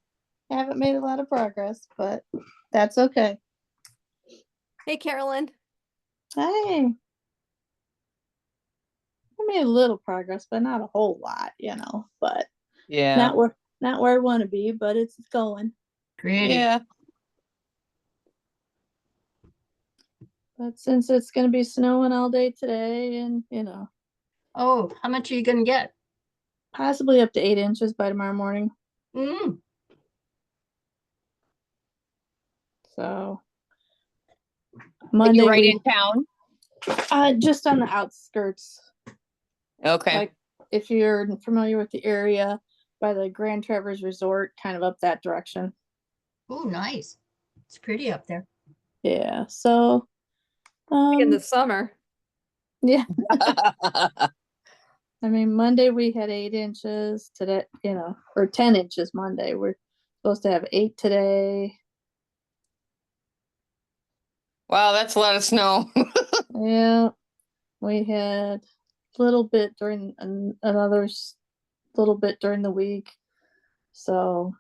huh? Haven't made a lot of progress, but that's okay. Hey, Carolyn. Hey. I made a little progress, but not a whole lot, but Yeah. not where I want to be, but it's going. Pretty. Yeah. But since it's gonna be snowing all day today and Oh, how much are you gonna get? possibly up to 8 inches by tomorrow morning. Mm, So Are Monday you right we in town? just on the outskirts. Okay. Like if you're familiar with the area by the Grand Traverse Resort, kind of up that direction. oh, nice. It's pretty up there. Yeah. So In the summer. yeah. I mean Monday we had 8 inches today, or 10 inches Monday. We're supposed to have 8 today. Wow, that's a lot of snow. Yeah. We had a little bit during another little bit during the week. So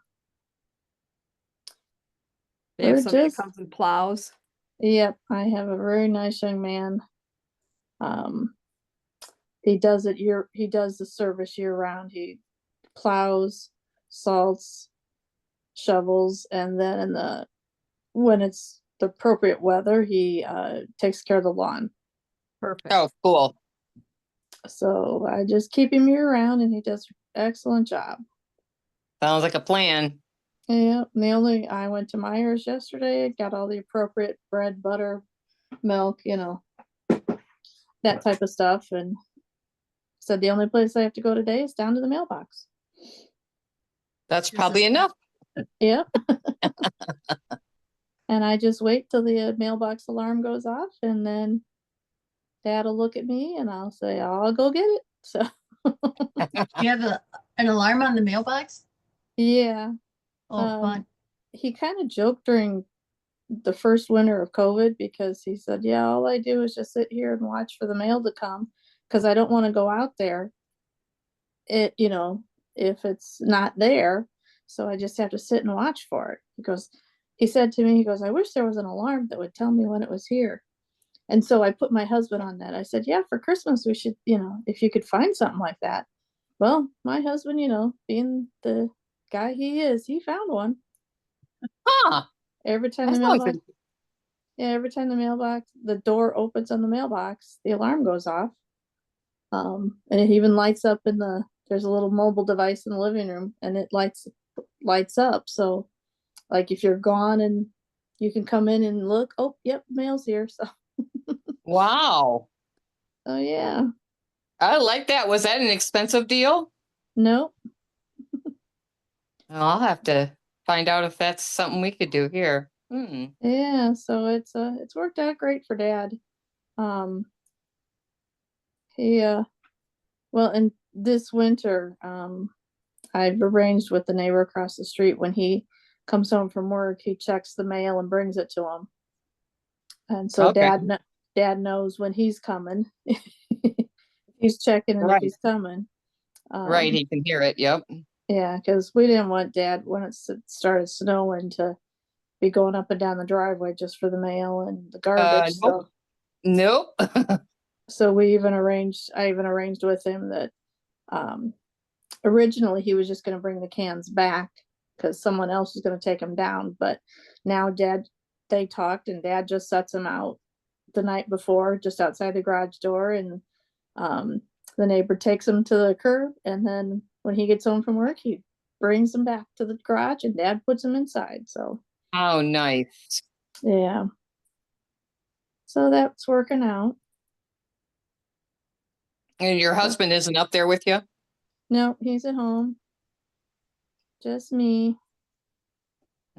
They have we're somebody that just, comes and plows. yep, I have a very nice young man. He does the service year round. He plows, salts, shovels, and then when it's the appropriate weather, he takes care of the lawn. Perfect. Oh, cool. So I just keep him year round and he does an excellent job. Sounds like a plan. Yeah, I went to Myers yesterday, got all the appropriate bread, butter, milk, that type of stuff, and said the only place I have to go today is down to the mailbox. That's probably enough. Yep. And I just wait till the mailbox alarm goes off, and then Dad'll look at me, and I'll say, "I'll go get it." So You have an alarm on the mailbox? yeah, Oh, fun. he kind of joked during the first winter of COVID because he said, "Yeah, all I do is just sit here and watch for the mail to come because I don't want to go out there. If it's not there, so I just have to sit and watch for it." He said to me, "I wish there was an alarm that would tell me when it was here." And so I put my husband on that. I said, "Yeah, for Christmas we should, if you could find something like that." Well, my husband, being the guy he is, he found one. Huh. Every time That the sounds mailbox, yeah, every time the door opens on the mailbox, the alarm goes off. And it even lights up there's a little mobile device in the living room and it lights up. So like if you're gone and you can come in and look, oh, yep, mail's here. So, wow. oh yeah, I like that. Was that an expensive deal? nope. I'll have to find out if that's something we could do here. Hmm. Yeah, so it's worked out great for Dad. He well, and this winter, I've arranged with the neighbor across the street when he comes home from work, he checks the mail and brings it to him. And so Okay. Dad knows when he's coming. He's checking and if Right. he's coming. Right. He can hear it. Yep. Yeah, because we didn't want Dad when it started snowing to be going up and down the driveway just for the mail and the garbage. Nope. Nope. So I even arranged with him that originally he was just going to bring the cans back because someone else was going to take them down. But now they talked and Dad just sets them out the night before just outside the garage door. And The neighbor takes them to the curb, and then when he gets home from work, he brings them back to the garage, and Dad puts them inside. So Oh, nice. yeah, so that's working out. And your husband isn't up there with you? No, he's at home. Just me.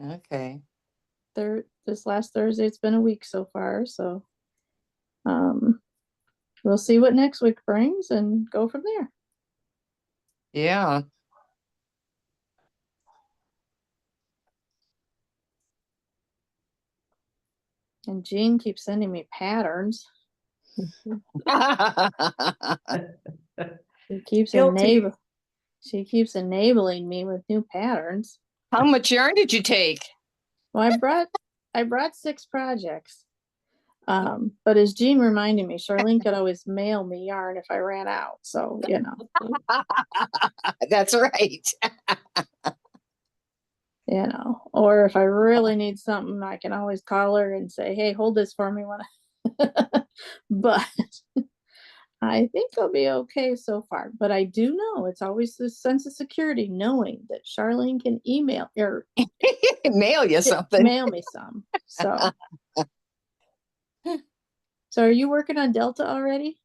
Okay. This last Thursday, it's been a week so far, so we'll see what next week brings and go from there. Yeah. And Jean keeps sending me patterns. She keeps Guilty. she keeps enabling me with new patterns. How much yarn did you take? Well, I brought 6 projects. But as Jean reminded me, Charlene could always mail me yarn if I ran out. So, you know. That's right. You know, or if I really need something, I can always call her and say, hey, hold this for me when I but I think they'll be okay so far. But I do know it's always this sense of security knowing that Charlene can email or Mail you something. mail me some. So are you working on Delta already,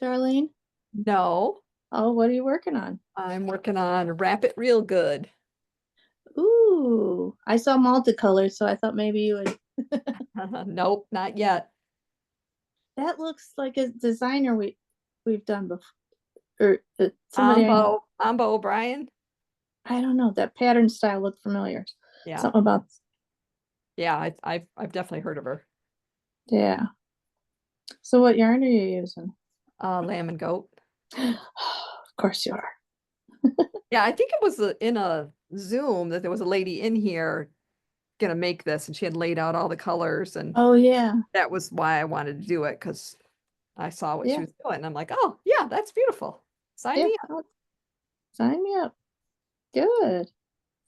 Charlene? No, Oh, what are you working on? I'm working on Wrap It Real Good. Ooh, I saw multicolors, so I thought maybe you would. Nope, not yet. That looks like a designer we've done before, or somebody I know. Ambo O'Brien. I don't know. That pattern style looked familiar. Yeah, Something about yeah, I've definitely heard of her. yeah. So what yarn are you using? Lamb and Goat. Of course you are. Yeah, I think it was in a Zoom that there was a lady in here gonna make this, and she had laid out all the colors, and Oh yeah, that was why I wanted to do it, because I saw what yeah, she was doing, and I'm like, oh yeah, that's beautiful. Sign yeah. me up. Sign me up. Good.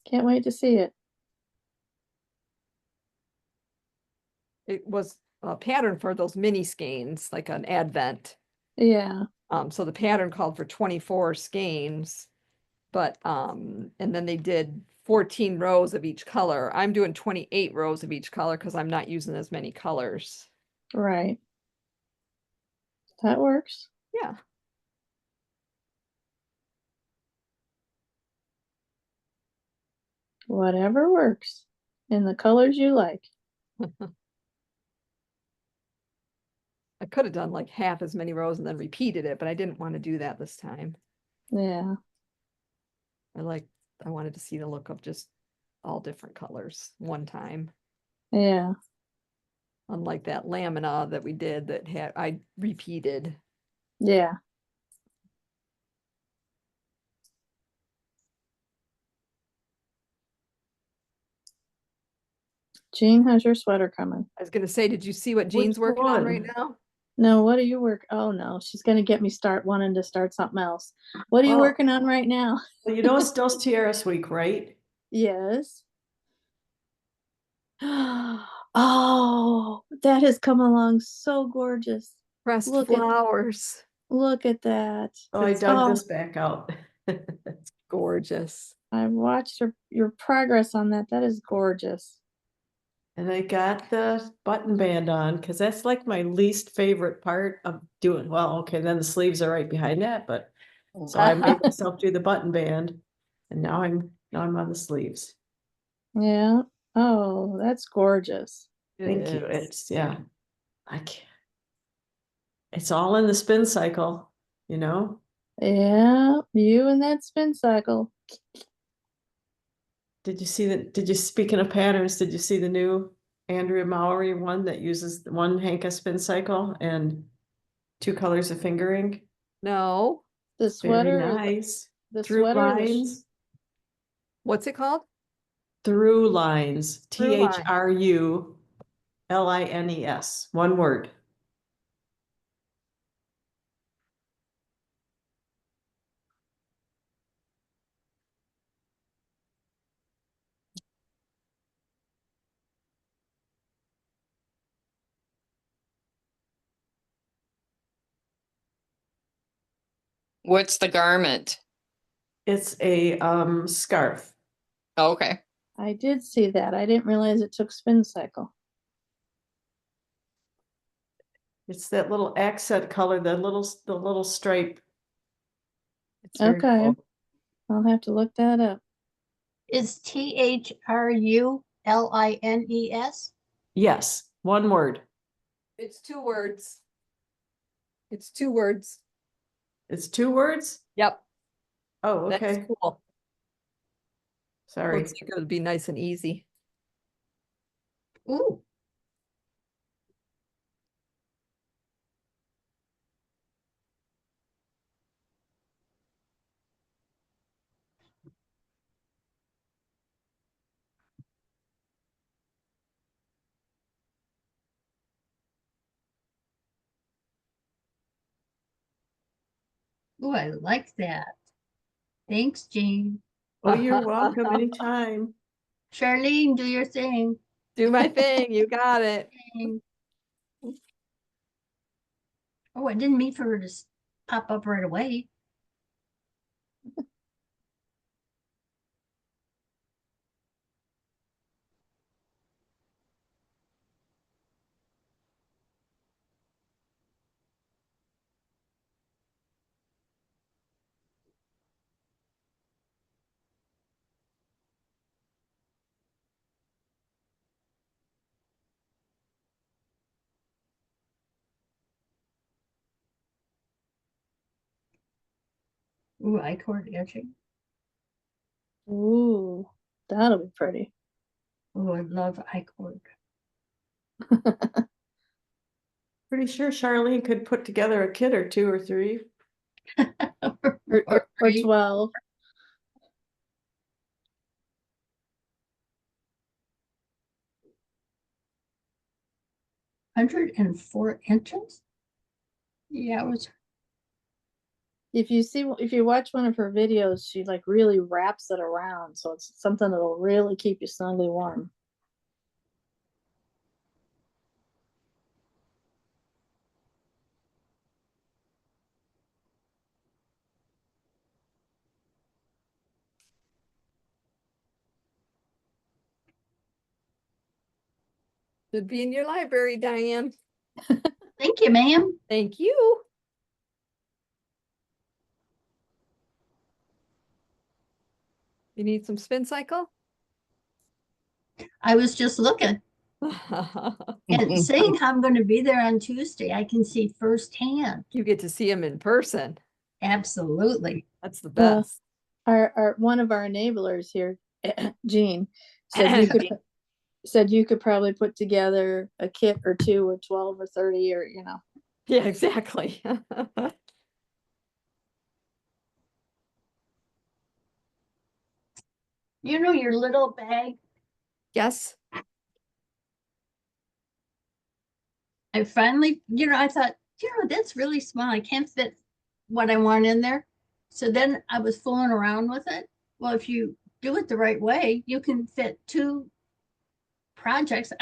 Can't wait to see it. It was a pattern for those mini skeins, like an advent. Yeah, So the pattern called for 24 skeins, but and then they did 14 rows of each color. I'm doing 28 rows of each color because I'm not using as many colors. right. That works. Yeah. Whatever works in the colors you like. I could have done like half as many rows and then repeated it, but I didn't want to do that this time. Yeah, I wanted to see the look of just all different colors one time. yeah. Unlike that lamina that we did that I repeated. Yeah. Jean, how's your sweater coming? I was gonna say, did you see what Jean's Which working on right one? now? No, what are you Oh no, she's gonna get me wanting to start something else. What are you Oh. working on right now? Well, you know, it's Dos Tierras week, right? Yes. Oh, that has come along so gorgeous. Pressed Look flowers. look at that. So I It's dug this back out. gorgeous. I've watched your progress on that. That is gorgeous. And I got the button band on because that's like my least favorite part of doing. Well, okay, then the sleeves are right behind that, but so I made myself do the button band, and now I'm on the sleeves. Yeah. Oh, that's gorgeous. Thank you. It's yeah, I can't. It's all in the spin cycle, you know. Yeah, you and that spin cycle. Did you, speaking of patterns, did you see the new Andrea Mowry one that uses one Hanka spin cycle and 2 colors of fingering? No. The Very sweater, nice. the Through sweater, lines. What's it called? Through lines. Through line. THRULINES. One word. What's the garment? It's a scarf. Oh, okay. I did see that. I didn't realize it took spin cycle. It's that little accent color, the little stripe. It's very Okay. cool. I'll have to look that up. Is THRULINES? Yes, one word. It's 2 words. It's 2 words. It's 2 words? Yep, Oh, that's okay. cool. Sorry. Looks like it would be nice and easy. Ooh, ooh, I like that. Thanks, Jean. Oh, you're welcome anytime. Charlene, do your thing. Do my thing, you got it. Oh, I didn't mean for her to pop up right away. Ooh, I cord etching. Ooh, that'll be pretty. Oh, I love I cord. Pretty sure Charlene could put together a kit or 2 or 3. Or 12. 104 inches? Yeah, it was. If you watch one of her videos, she like really wraps it around, so it's something that'll really keep you snugly warm. Should be in your library, Diane. Thank you, ma'am. Thank you. You need some spin cycle? I was just looking and saying how I'm going to be there on Tuesday. I can see firsthand. You get to see him in person. Absolutely. That's the Well, best. Our one of our enablers here, Jean, said you could probably put together a kit or 2 or 12 or 30 or Yeah, exactly. You know your little bag? Yes. I finally, I thought, that's really small. I can't fit what I want in there. So then I was fooling around with it. Well, if you do it the right way, you can fit 2 projects.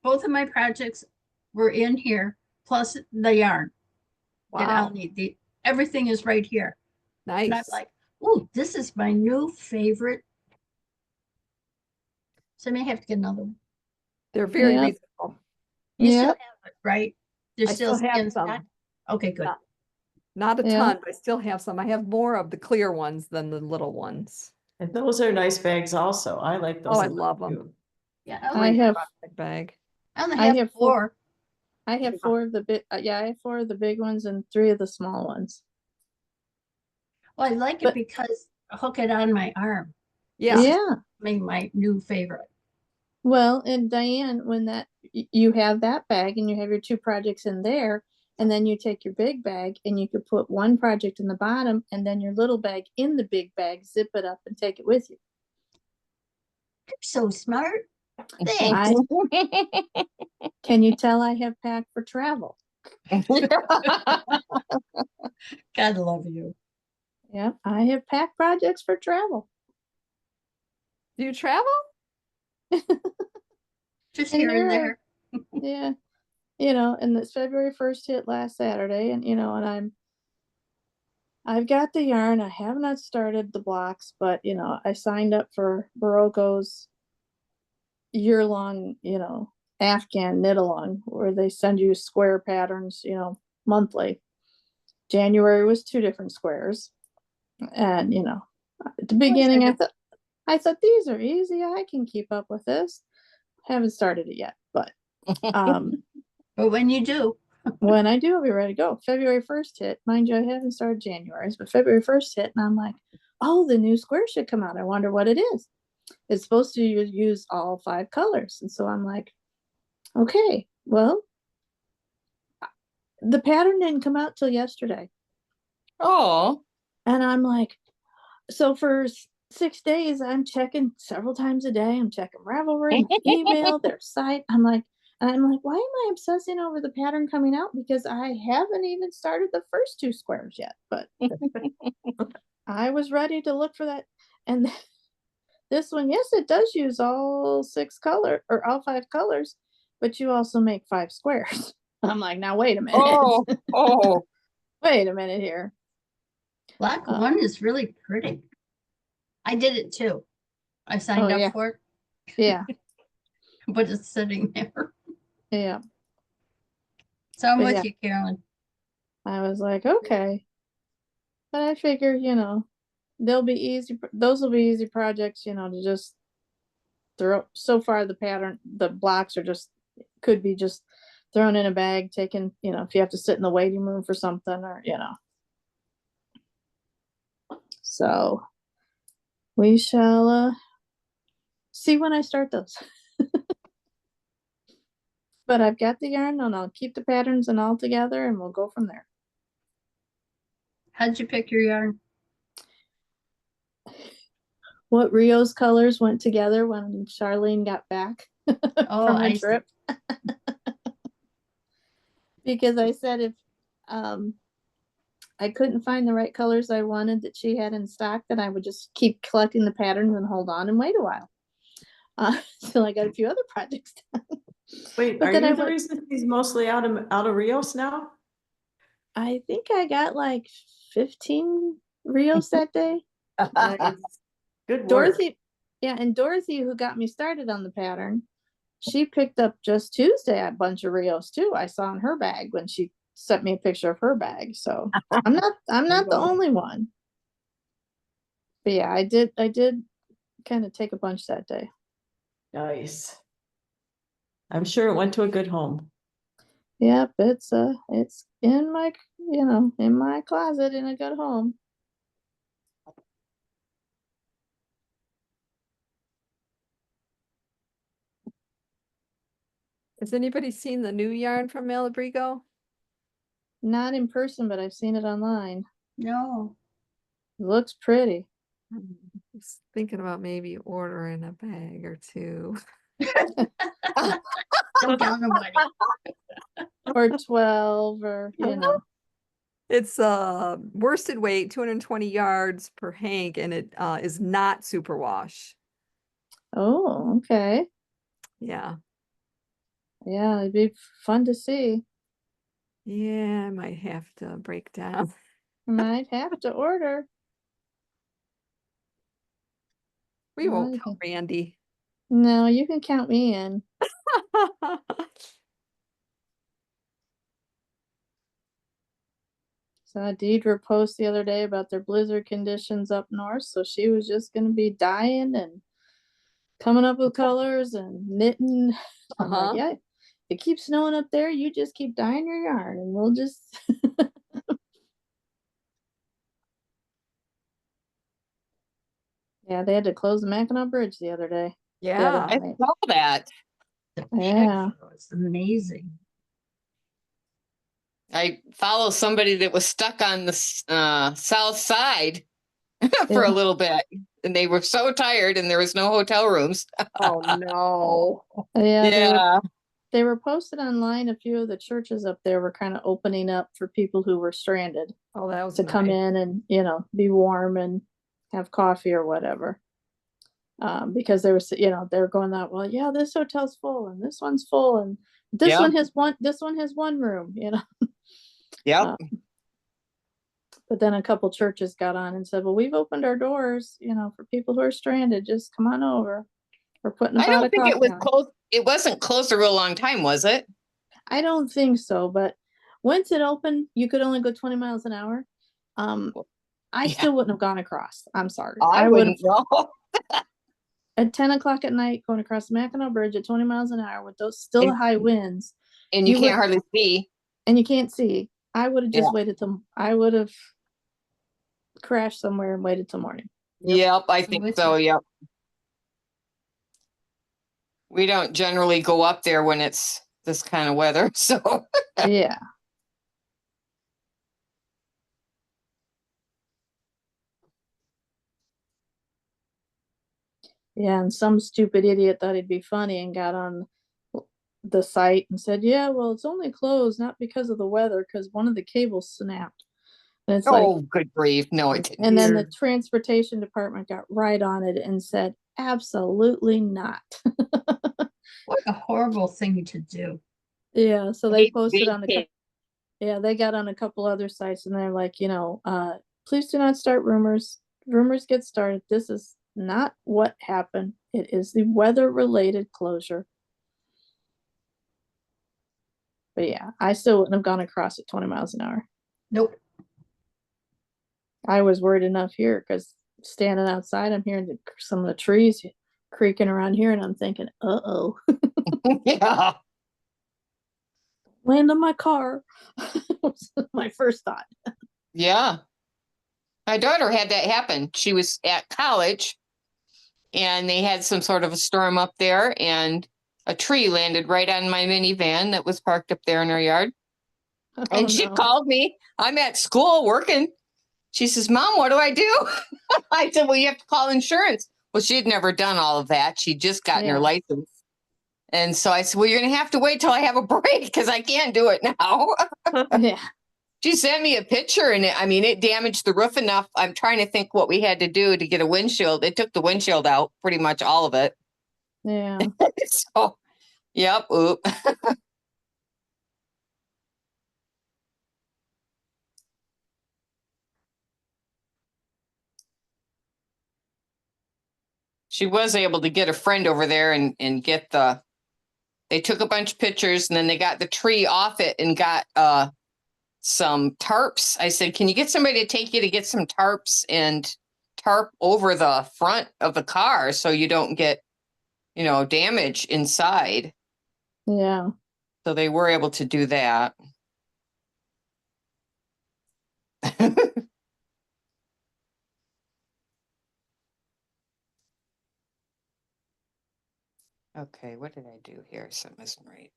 Both of my projects were in here, plus the yarn that I'll Wow. need. Everything is right here. And I'm Nice. like, oh, this is my new favorite. So I may have to get another one. They're very Yep. reasonable. You still Yep. have it, right? There's I still have skins some. back? Okay, good. Not a Yeah. ton, but I still have some. I have more of the clear ones than the little ones. And those are nice bags also. I like those. Oh, I a lot love 'em. too. Yeah, I have Bag. I only I have have 4. I have 4 of the big I have 4 of the big ones and 3 of the small ones. Well, I like it But- because I hook it on my arm. Yeah. Yeah. My new favorite. Well, and Diane, when you have that bag and you have your 2 projects in there, and then you take your big bag and you could put 1 project in the bottom and then your little bag in the big bag, zip it up and take it with you. You're so smart. Thanks. Can you tell I have packed for travel? God love you. Yeah, I have packed projects for travel. Do you travel? Just And here and here there. Yeah. And this February 1st hit last Saturday and and I've got the yarn. I have not started the blocks, but I signed up for Baroko's year-long, Afghan knit along where they send you square patterns, monthly. January was 2 different squares. And, at the beginning, I thought these are easy. I can keep up with this. Haven't started it yet, but But when you do, when I do, I'll be ready to go. February 1st hit. Mind you, I haven't started January's, but February 1st hit, and I'm like, oh, the new square should come out. I wonder what it is. It's supposed to use all 5 colors. And so I'm like, okay, well, the pattern didn't come out till yesterday. Oh, And I'm like, so for 6 days, I'm checking several times a day. I'm checking Ravelry, my email, their site. I'm like, why am I obsessing over the pattern coming out? Because I haven't even started the first 2 squares yet, but I was ready to look for that. And this one, yes, it does use all 6 color or all 5 colors, but you also make 5 squares. I'm like, now wait a minute. oh, Wait a minute here. black one is really pretty. I did it too. I signed up yeah. for it, Yeah, but it's sitting there. yeah. So I'm But with yeah. you, Carolyn. I was like, okay. But I figure, they'll be easy. Those will be easy projects, to just throw. So far, the blocks could be just thrown in a bag, taken, if you have to sit in the waiting room for something or, So we shall see when I start those. But I've got the yarn and I'll keep the patterns and all together and we'll go from there. How'd you pick your yarn? What Rio's colors went together when Charlene got back Oh, from I her see. trip. Because I said if I couldn't find the right colors I wanted that she had in stock, then I would just keep collecting the patterns and hold on and wait a while. Till I got a few other projects done. Wait, But are then you the reason he's mostly out of Rios now? I think I got like 15 Rios that day. Nice. Good work. Dorothy, yeah, and Dorothy, who got me started on the pattern, she picked up just Tuesday a bunch of Rios too. I saw in her bag when she sent me a picture of her bag. So I'm not the only one. But yeah, I did kind of take a bunch that day. Nice. I'm sure it went to a good home. Yep, it's in my in my closet in a good home. Has anybody seen the new yarn from Malabrigo? Not in person, but I've seen it online. No. It looks pretty. I'm just thinking about maybe ordering a bag or 2. Don't tell nobody. Or 12 or It's worsted weight, 220 yards per hank, and it is not superwash. Oh, okay. Yeah. Yeah, it'd be fun to see. Yeah, I might have to break down. Might have to order. We won't Okay. tell Randy. No, you can count me in. Saw Deidre post the other day about their blizzard conditions up north, so she was just gonna be dyeing and coming up with colors and knitting. I'm like, yeah, it keeps snowing up there. You just keep dyeing your yarn, and we'll just. Yeah, they had to close the Mackinac Bridge the other day. Yeah. I saw that. Yeah. It's amazing. I follow somebody that was stuck on the south side for a little bit, and they were so tired, and there was no hotel rooms. Oh no. Yeah. Yeah. They were posted online. A few of the churches up there were kind of opening up for people who were stranded Oh, that was to come nice. in and be warm and have coffee or whatever. Because they were going out, well, yeah, this hotel's full and this one's full and this one has one room, Yep. But then a couple churches got on and said, well, we've opened our doors, you know, for people who are stranded, just come on over. We're putting a I pot don't of think it coffee was on. closed. It wasn't closed a real long time, was it? I don't think so, but once it opened, you could only go 20 miles an hour. I Yeah. still wouldn't have gone across. I'm sorry. I I would have wouldn't know. at 10 o'clock at night going across the Mackinac Bridge at 20 miles an hour with those still And- high winds. And you You can't would- hardly see. And you can't see. I would have just Yeah. waited till I would have crashed somewhere and waited till morning. Yep, I I'm think with so. you. Yep. We don't generally go up there when it's this kind of weather. So Yeah. Yeah, and some stupid idiot thought he'd be funny and got on the site and said, yeah, well, it's only closed not because of the weather, because one of the cables snapped. And it's like, oh, good grief. No, it didn't. and then the Weird. transportation department got right on it and said, absolutely not. What a horrible thing to do. Yeah, so they Hate posted big on the cake. yeah, they got on a couple other sites and they're like, you know, please do not start rumors. Rumors get started. This is not what happened. It is the weather related closure. But yeah, I still wouldn't have gone across at 20 miles an hour. Nope. I was worried enough here because standing outside, I'm hearing some of the trees creaking around here, and I'm thinking, uh-oh, Yeah. land on my car. Was my first thought. Yeah. My daughter had that happen. She was at college and they had some sort of a storm up there and a tree landed right on my minivan that was parked up there in her yard. Oh, And she no. called me. I'm at school working. She says, Mom, what do I do? I said, well, you have to call insurance. Well, she had never done all of that. She'd just gotten her Yeah. license. And so I said, well, you're going to have to wait till I have a break because I can't do it now. Yeah. She sent me a picture and it damaged the roof enough. I'm trying to think what we had to do to get a windshield. It took the windshield out, pretty much all of it. Yeah. So, yep. Oop. She was able to get a friend over there and get they took a bunch of pictures and then they got the tree off it and got some tarps. I said, can you get somebody to take you to get some tarps and tarp over the front of the car so you don't get, damage inside? Yeah. So they were able to do that. Okay, what did I do here? Something isn't right.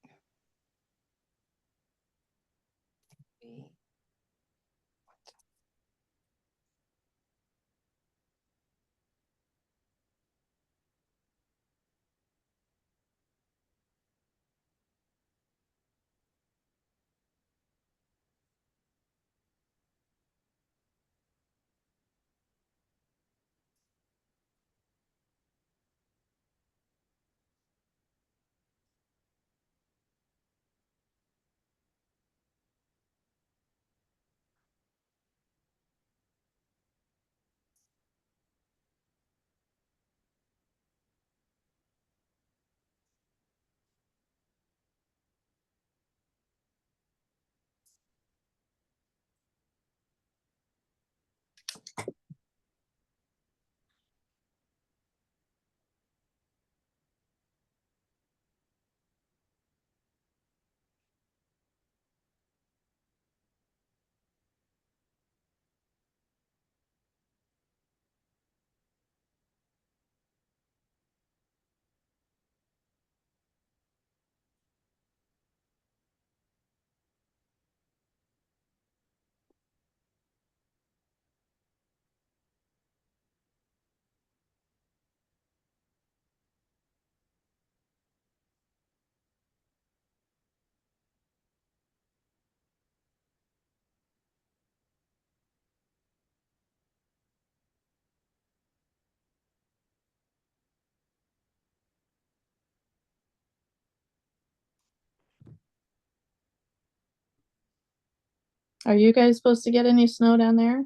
Are you guys supposed to get any snow down there?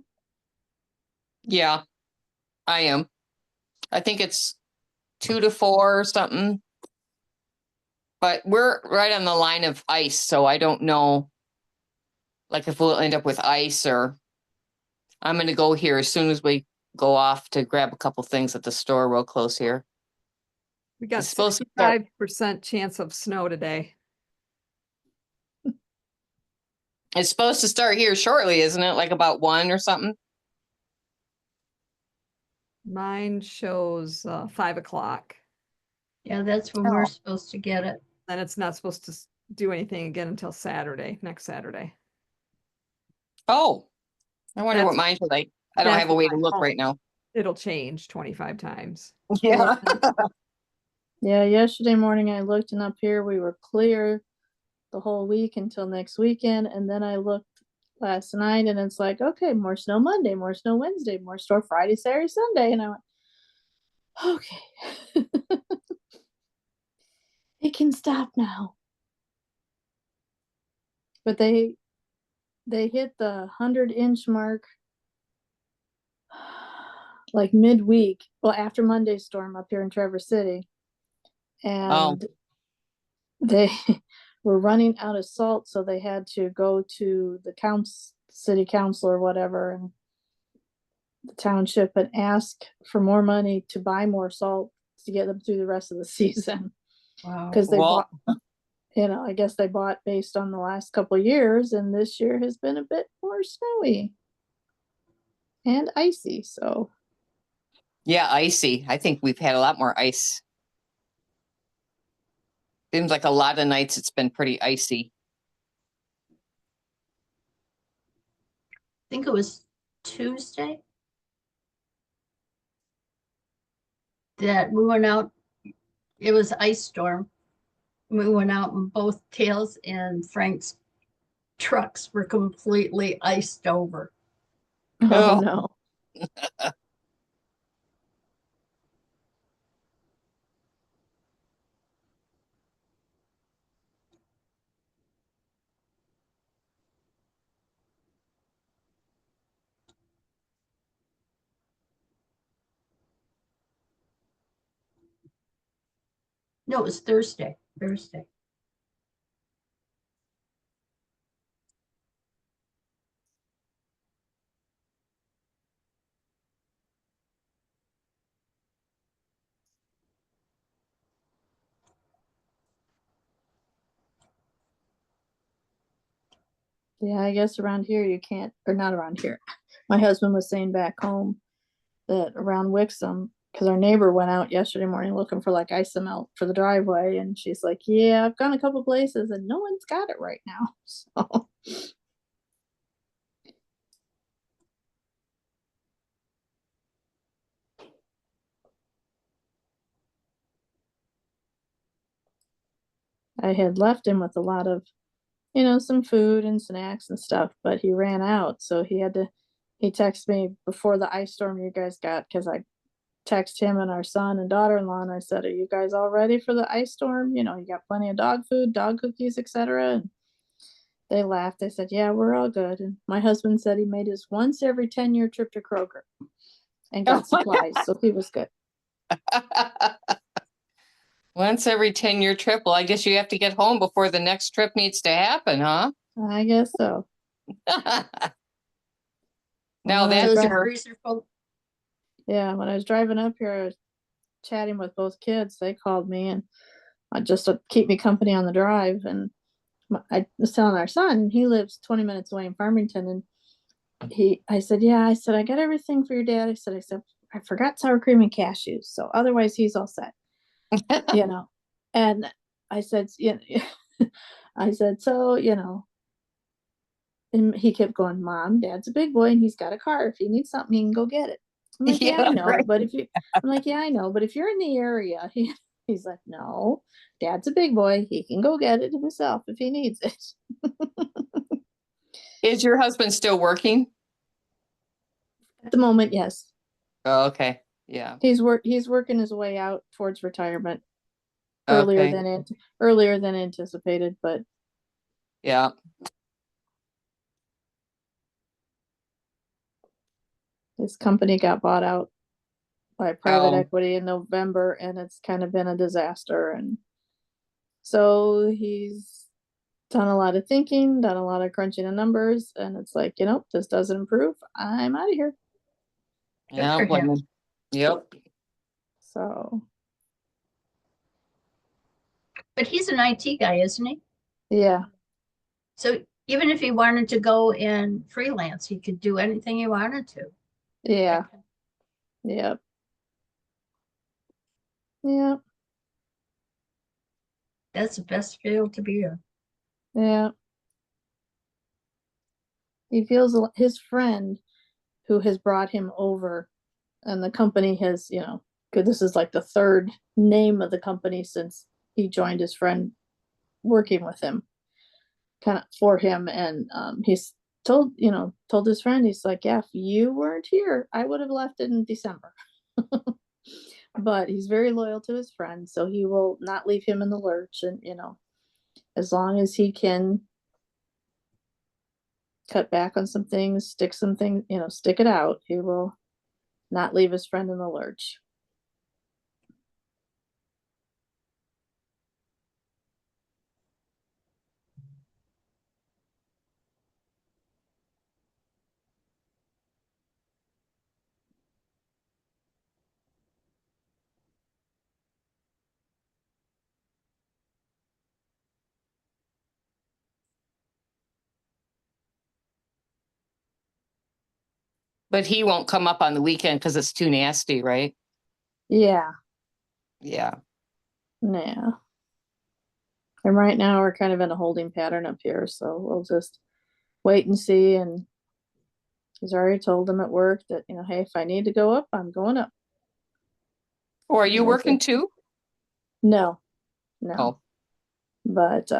Yeah, I am. I think it's 2 to 4 or something. But we're right on the line of ice, so I don't know. Like if we'll end up with ice or I'm gonna go here as soon as we go off to grab a couple things at the store real close here. We got It's supposed to start. 65% chance of snow today. It's supposed to start here shortly, isn't it? Like about 1 or something? Mine shows 5 o'clock. Yeah, that's when we're supposed to get it. Then it's not supposed to do anything again until Saturday, next Saturday. Oh, I wonder what That's- mine's like. I don't that's have a way to my look phone. right now. It'll change 25 times. Yeah. Yeah, yesterday morning I looked and up here we were clear the whole week until next weekend. And then I looked last night and it's like, okay, more snow Monday, more snow Wednesday, more snow Friday, Saturday, Sunday. And I went, okay. It can stop now. But they hit the 100-inch mark like midweek. Well, after Monday's storm up here in Traverse City. And they were running out of salt, so they had to go to the city council or whatever and the township and ask for more money to buy more salt to get them through the rest of the season. Wow. Because they Well- bought, I guess they bought based on the last couple of years, and this year has been a bit more snowy and icy. So Yeah, icy. I think we've had a lot more ice. Seems like a lot of nights it's been pretty icy. I think it was Tuesday that we went out. It was ice storm. We went out and both Tails and Frank's trucks were completely iced over. oh Oh. no. No, it was Thursday. Yeah, I guess around here you can't, or not around here. My husband was saying back home that around Wixom, because our neighbor went out yesterday morning looking for like ice and melt for the driveway, and she's like, "Yeah, I've gone a couple places and no one's got it right now." So I had left him with a lot of, some food and snacks and stuff, but he ran out, so he texted me before the ice storm you guys got, because I text him and our son and daughter-in-law and I said, "Are you guys all ready for the ice storm? You got plenty of dog food, dog cookies, etc." And they laughed. They said, "Yeah, we're all good." And my husband said he made his once every 10-year trip to Kroger and got supplies, so he was good. Once every 10-year trip. Well, I guess you have to get home before the next trip needs to happen, huh? I guess so. Now Well, that's So is right. your freezer full? Yeah, when I was driving up here, I was chatting with both kids. They called me and just to keep me company on the drive. And I was telling our son, he lives 20 minutes away in Farmington, and I said, "Yeah," I said, "I got everything for your dad." I said, "I forgot sour cream and cashews, so otherwise he's all set." And I said, I said, "So, and he kept going, "Mom, Dad's a big boy and he's got a car. If he needs something, he can go get it." I'm like, "Yeah, I know, right. but I'm like, "Yeah, I know, but if you're in the area," he's like, "No, Dad's a big boy. He can go get it himself if he needs it." Is your husband still working? At the moment, yes. Oh, okay. Yeah. He's working his way out towards retirement Okay. earlier than anticipated, but Yeah. His company got bought out by private Oh. equity in November, and it's kind of been a disaster. And so he's done a lot of thinking, done a lot of crunching of numbers, and it's like, this doesn't improve. I'm out of here. Yeah, for him. Yep. So But he's an IT guy, isn't he? yeah, So even if he wanted to go and freelance, he could do anything he wanted to. yeah, yep, yep, That's the best field to be in. yeah. He feels his friend who has brought him over, and the company has, good, this is like the third name of the company since he joined his friend working with him, kind of for him. And he's told his friend, he's like, yeah, if you weren't here, I would have left in December. But he's very loyal to his friend, so he will not leave him in the lurch. And as long as he can cut back on some things, stick it out, he will not leave his friend in the lurch. But he won't come up on the weekend because it's too nasty, right? Yeah, Yeah. yeah. And right now we're kind of in a holding pattern up here, so we'll just wait and see. And he's already told them at work that, hey, if I need to go up, I'm going up. Or are you We'll working see. too? No, Oh, but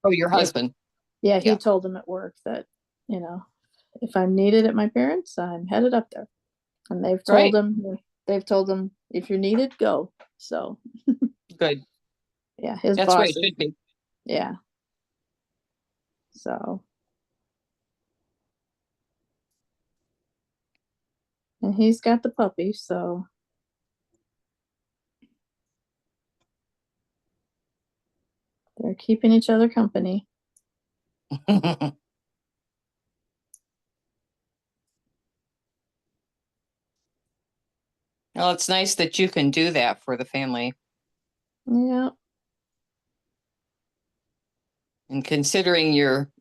your husband. yeah, he Yeah. told them at work that, if I'm needed at my parents', I'm headed up there. And they've Right. told him, if you're needed, go. So Good. yeah, his That's what boss it should be. yeah. So, and he's got the puppy, so they're keeping each other company. Well, it's nice that you can do that for the family. Yeah. And considering your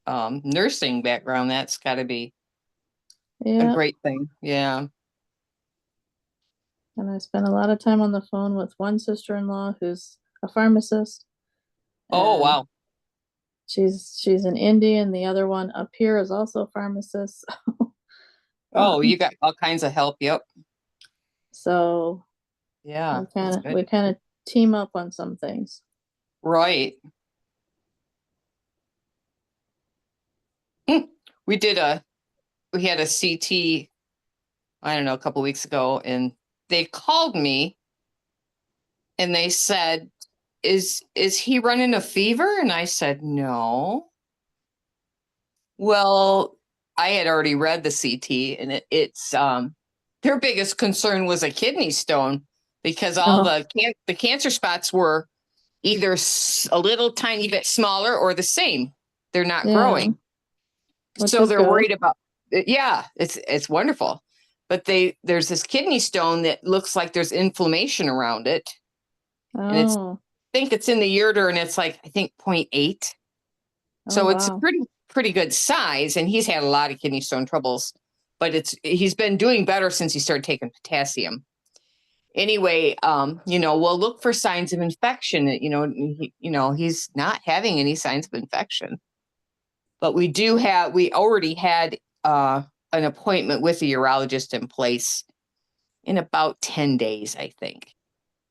nursing background, that's got to be Yeah. a great thing. Yeah. And I spent a lot of time on the phone with one sister-in-law who's a pharmacist. Oh, and wow. She's in India, and the other one up here is also a pharmacist. Oh, you got all kinds of help. Yep. So Yeah. we kind of team up on some things. Right. We had a CT, I don't know, a couple of weeks ago, and they called me and they said, is he running a fever? And I said, no. Well, I had already read the CT, and it's their biggest concern was a kidney stone, because all the cancer spots were either a little tiny bit smaller or the same. They're not growing. Which So is they're good. worried about yeah, it's wonderful. But there's this kidney stone that looks like there's inflammation around it. And I think it's in the ureter, and it's like, I think 0.8. So it's a pretty good size, and he's had a lot of kidney stone troubles, but he's been doing better since he started taking potassium. Anyway, we'll look for signs of infection. He's not having any signs of infection, but we already had an appointment with a urologist in place in about 10 days, I think.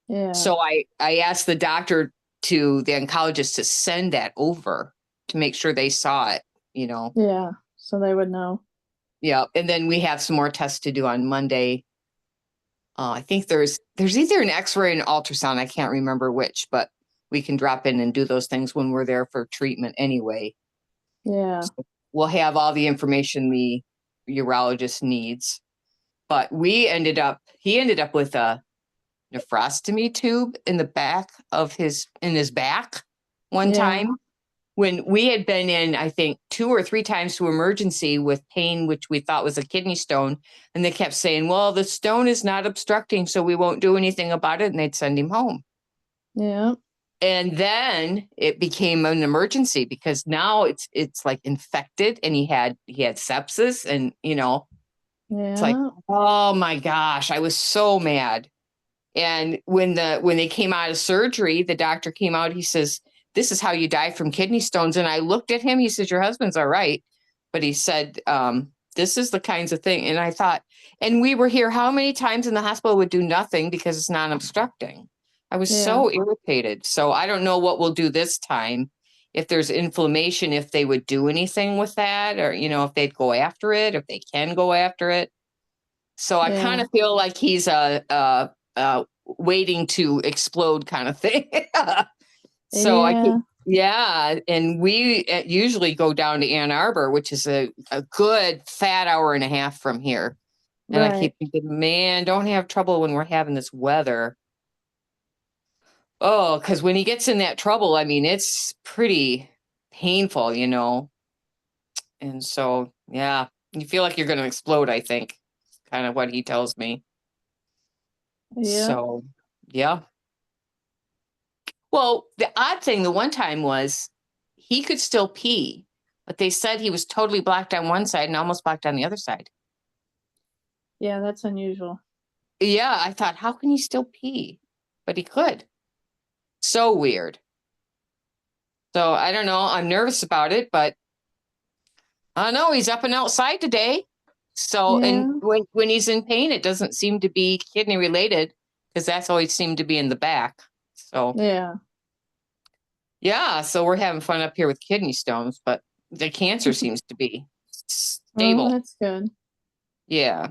Yeah. So I asked the oncologist to send that over to make sure they saw it, Yeah, so they would know. Yeah, and then we have some more tests to do on Monday. I think there's either an X-ray and an ultrasound. I can't remember which, but we can drop in and do those things when we're there for treatment anyway. Yeah. So we'll have all the information we urologist needs. But he ended up with a nephrostomy tube in the back of his back one Yeah. time when we had been in, I think 2 or 3 times to emergency with pain, which we thought was a kidney stone. And they kept saying, well, the stone is not obstructing, so we won't do anything about it. And they'd send him home. Yeah. And then it became an emergency because now it's like infected, and he had sepsis, and it's like, Yeah. oh my gosh, I was so mad. And when they came out of surgery, the doctor came out, he says, this is how you die from kidney stones. And I looked at him, he says, your husband's all right. But he said, this is the kinds of thing. And I thought, and we were here how many times in the hospital would do nothing because it's non-obstructing. I was so irritated. So I don't know what we'll do this time. If there's inflammation, if they would do anything with that, or, if they'd go after it, if they can go after it. So I kind of feel like he's waiting to explode kind of thing. So and we usually go down to Ann Arbor, which is a good fat hour and a half from here. And I keep thinking, man, don't have trouble when we're having this weather. Oh, because when he gets in that trouble, I mean, it's pretty painful, And so, yeah, you feel like you're going to explode, I think. Kind of what he tells me. Yeah. So, yeah. Well, the odd thing the one time was he could still pee, but they said he was totally blocked on one side and almost blocked on the other side. Yeah, that's unusual. Yeah, I thought, how can he still pee? But he could. So weird. So I don't know. I'm nervous about it, but I don't know. He's up and outside today. So, and when he's in pain, it doesn't seem to be kidney related because that's always seemed to be in the back. So, yeah. So we're having fun up here with kidney stones, but the cancer seems to be stable. Oh, that's good. Yeah.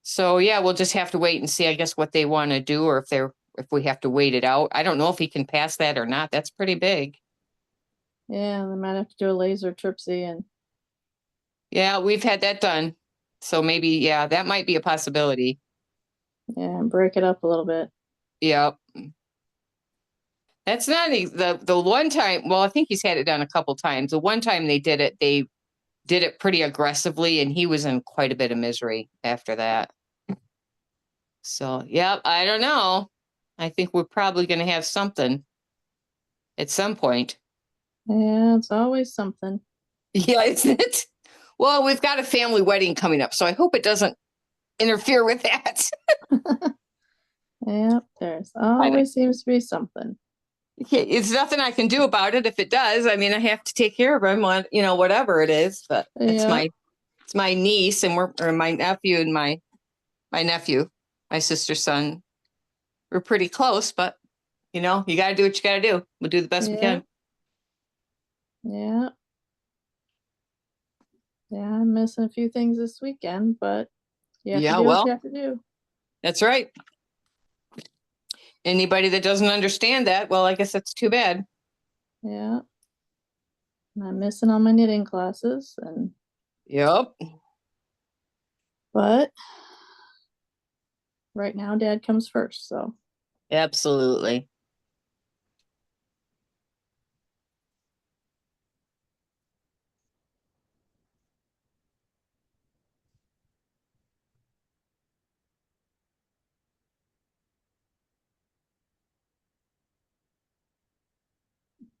So yeah, we'll just have to wait and see, I guess, what they want to do, or if we have to wait it out. I don't know if he can pass that or not. That's pretty big. Yeah, they might have to do a laser tripsy and. Yeah, we've had that done. So maybe, that might be a possibility. Yeah, break it up a little bit. Yep. That's not the one time. Well, I think he's had it done a couple times. The one time they did it pretty aggressively, and he was in quite a bit of misery after that. So, yep, I don't know. I think we're probably going to have something at some point. Yeah, it's always something. Yeah, isn't it? Well, we've got a family wedding coming up, so I hope it doesn't interfere with that. Yeah, there's always seems to be something. It's nothing I can do about it. If it does, I mean, I have to take care of him on, whatever it is, but it's my niece and or my nephew and my nephew, my sister's son. We're pretty close, but you got to do what you got to do. We'll do the best we can. Yeah. Yeah, I'm missing a few things this weekend, but you have to do what you have to do. That's right. Anybody that doesn't understand that, well, I guess that's too bad. Yeah. And I'm missing all my knitting classes and. Yep. But right now, Dad comes first, so. Absolutely.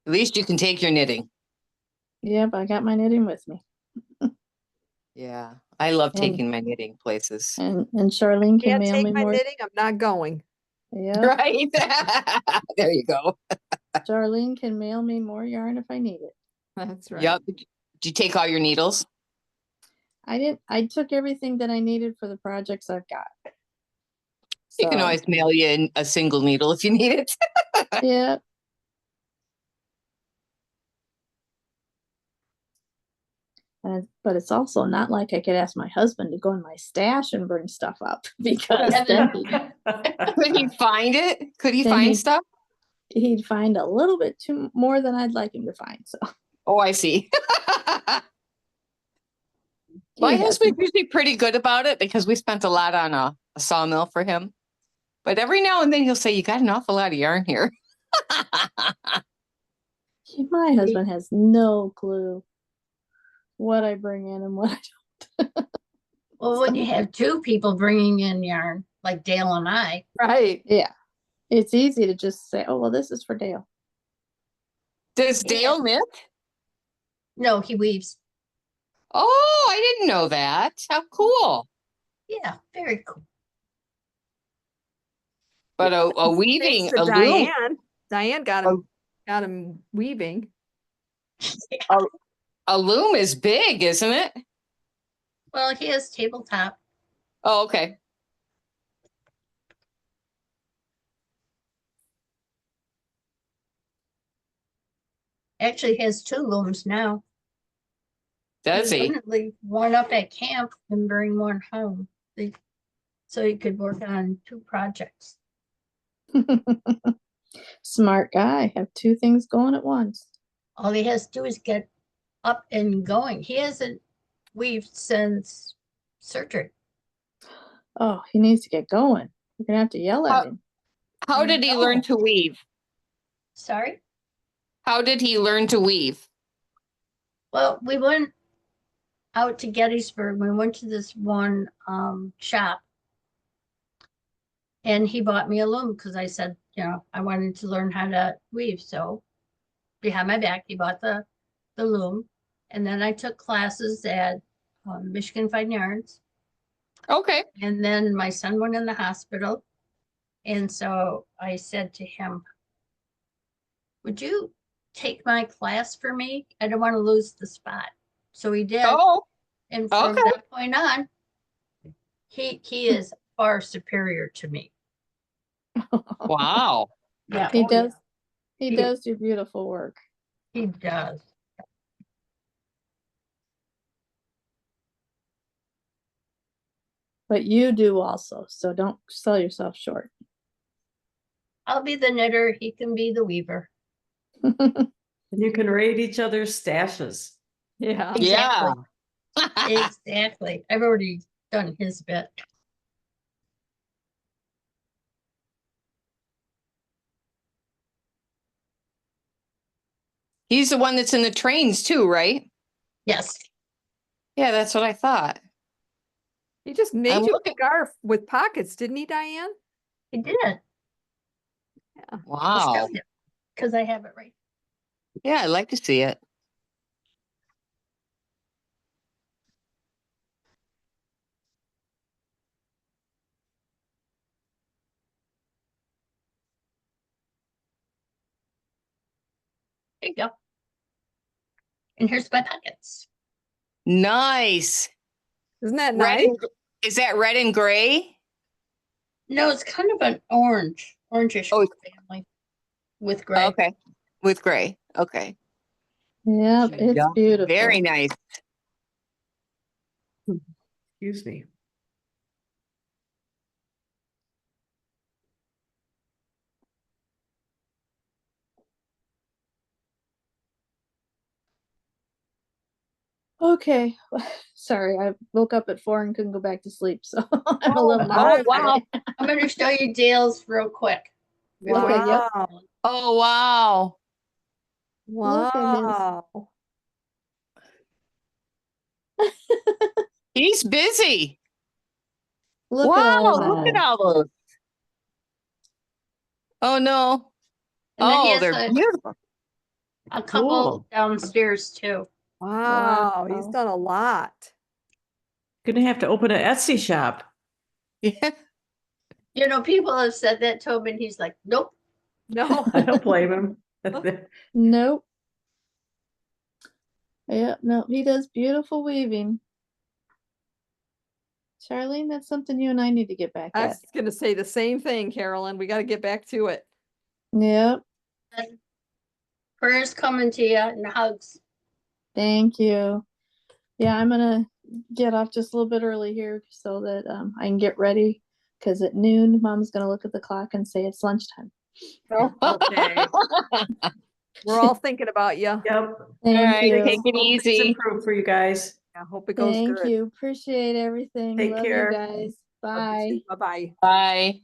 At least you can take your knitting. Yep, I got my knitting with me. Yeah, I love taking my knitting places. And Charlene can Can't mail take me my more. knitting, I'm not going. Yeah. Right. There you go. Charlene can mail me more yarn if I need it. That's right. Yep. Did you take all your needles? I didn't. I took everything that I needed for the projects I've got. You can always mail you in a single needle if you need it. Yeah. But it's also not like I could ask my husband to go in my stash and bring stuff up because then could he find it? Could he find stuff? He'd find a little bit more than I'd like him to find. So. Oh, I see. My He husband's hasn't. usually pretty good about it because we spent a lot on a sawmill for him. But every now and then he'll say, "You got an awful lot of yarn here." My husband has no clue what I bring in and what I Well, when you have two people bringing in yarn, like Dale and I, Right. Yeah. It's easy to just say, oh, well, this is for Dale. Does Yeah. Dale knit? no, he weaves. Oh, I didn't know that. How cool. Yeah, very cool. But a Thanks weaving, to a loom, Diane. Diane got him weaving. a loom is big, isn't it? Well, he has tabletop. Oh, okay. Actually has two looms now. Does He's he? gonna leave one up at camp and bring one home. So he could work on two projects. Smart guy. Have two things going at once. All he has to do is get up and going. He hasn't weaved since surgery. Oh, he needs to get going. You're gonna have to yell at him. How did he learn No. to weave? Sorry? How did he learn to weave? Well, we went out to Gettysburg. We went to this one shop. And he bought me a loom because I said, I wanted to learn how to weave. So behind my back, he bought the loom. And then I took classes at Michigan Fine Yarns. Okay. And then my son went in the hospital. And so I said to him, would you take my class for me? I don't want to lose the spot. So he did. Oh, And from okay. that point on, he is far superior to me. Wow. Yeah, He oh, does. yeah. He does do beautiful work. He does. But you do also, so don't sell yourself short. I'll be the knitter. He can be the weaver. And you can raid each other's stashes. Yeah. Yeah. Exactly. I've already done his bit. He's the one that's in the trains too, right? Yes. Yeah, that's what I thought. He just made I'm you looking- a scarf with pockets, didn't he, Diane? He did. I'll Wow. show you because I have it right. Yeah, I'd like to see it. There you go. And here's my pockets. Nice. Isn't that Red nice? and, is that red and gray? No, it's kind of an orangish Oh, family with gray. okay. With gray. Okay. Yep, it's Yeah. beautiful. Very nice. Excuse me. Okay. Sorry, I woke up at 4 and couldn't go back to sleep, so I'm a little Oh, nauseous. wow. I'm going to show you Dale's real quick. Okay, yep. Wow. Oh, wow. Look at his. Wow. He's busy. Look Wow. at all of Look at that. all those. Oh, no. And then he Oh, has they're beautiful. a couple Cool. downstairs too. Wow. He's Wow. done a lot. Gonna have to open an Etsy shop. Yeah. People have said that to him and he's like, nope. No. I don't blame him. Nope. Yep, no, he does beautiful weaving. Charlene, that's something you and I need to get back I at. was gonna say the same thing, Carolyn. We got to get back to it. Yep, Prayers coming to you and hugs. thank you. Yeah, I'm gonna get off just a little bit early here so that I can get ready. Because at noon, Mom's gonna look at the clock and say it's lunchtime. Okay. We're all thinking about you. Yep. Thank right, you. take it Hope things easy. improve for you guys. I hope it goes Thank good. you. Appreciate everything. Take Love care. you guys. Love you too. Bye. Bye-bye. Bye.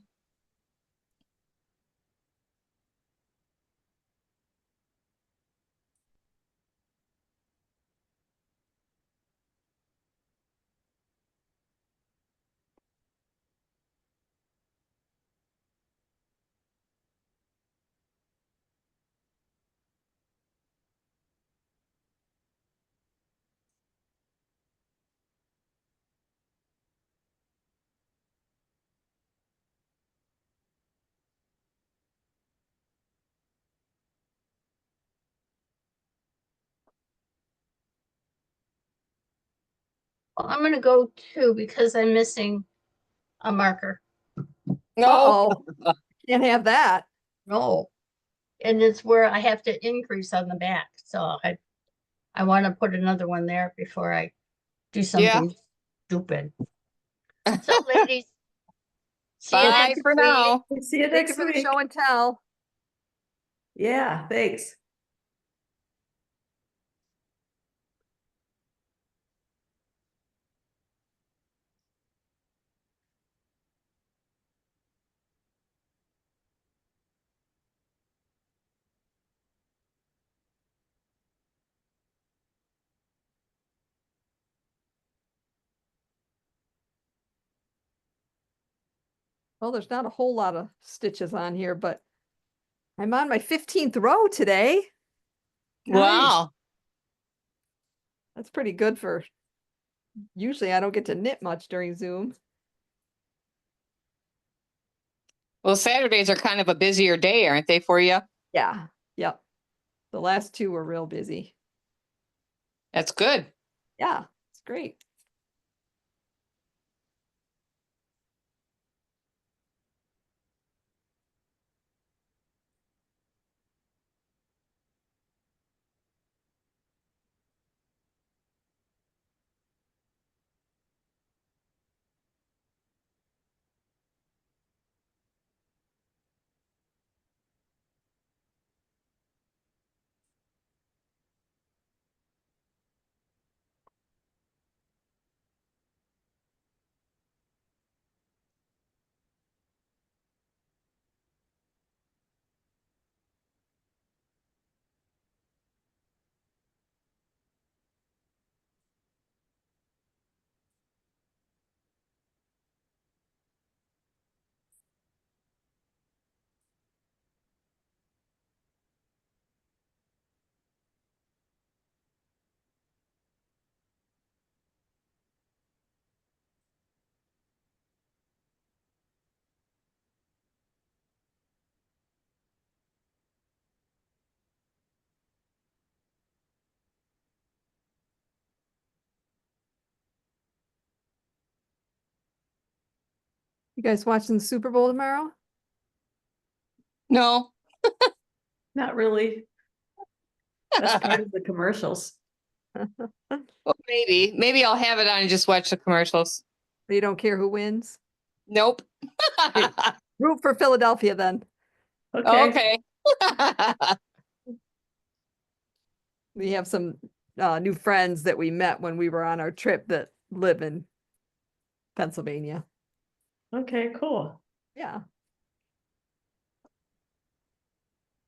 Well, I'm gonna go too because I'm missing a marker. No. Uh-oh. Can't have that. No. And it's where I have to increase on the back, so I want to put another one there before I do something stupid. So ladies, see you Bye next for week. now. See you Thanks next for the week. show and tell. Yeah, thanks. Well, there's not a whole lot of stitches on here, but I'm on my 15th row today. Wow. That's pretty good for, usually I don't get to knit much during Zoom. Well, Saturdays are kind of a busier day, aren't they, for you? Yeah. Yep. The last two were real busy. That's good. Yeah, it's great. You guys watching the Super Bowl tomorrow? No. Not really. That's part of the commercials. Well, maybe I'll have it on and just watch the commercials. You don't care who wins? Nope. Root for Philadelphia then. Okay. Okay. We have some new friends that we met when we were on our trip that live in Pennsylvania. Okay, cool. Yeah.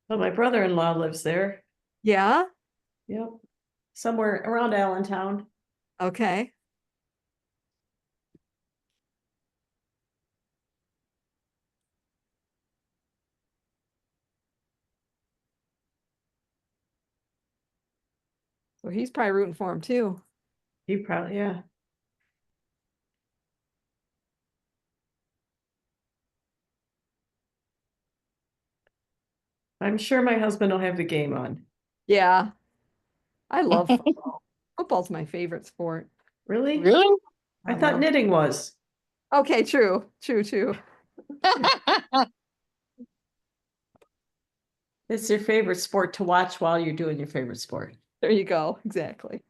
Well, my brother-in-law lives there. Yeah. Yep. Somewhere around Allentown. Okay. So he's probably rooting for him too. He probably, yeah. I'm sure my husband will have the game on. Yeah. I love football. Football's my favorite sport. Really? Really? I thought love- knitting was. Okay, true. True. It's your favorite sport to watch while you're doing your favorite sport. There you go. Exactly.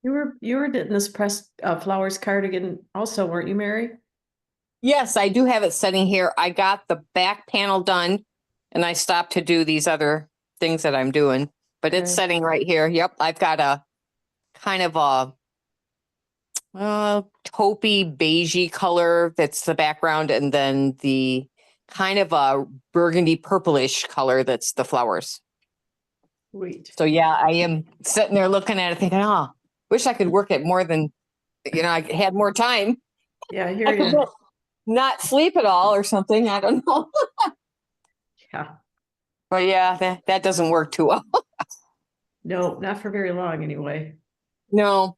You were in this pressed flowers cardigan also, weren't you, Mary? Yes, I do have it sitting here. I got the back panel done and I stopped to do these other things that I'm doing, but it's Okay. sitting right here. Yep, I've got a kind of a taupey beigey color that's the background, and then the kind of a burgundy purplish color that's the flowers. Sweet. So yeah, I am sitting there looking at it thinking, oh, wish I could work it more than, I had more time. Yeah, I I hear could you. not sleep at all or something. I don't know. Yeah. But yeah, that doesn't work too well. No, not for very long anyway. No.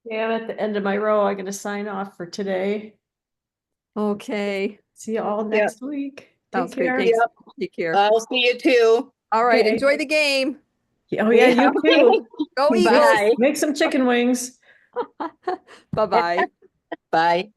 Yeah, I'm at the end of my row. I'm gonna sign off for today. Okay, See you all next week. Take sounds great. care. Thanks. Yep. Take care. I'll see you too. All right, Okay. enjoy the game. Oh yeah, you too. Go Eagles. Bye. Make some chicken wings. Bye-bye. Bye.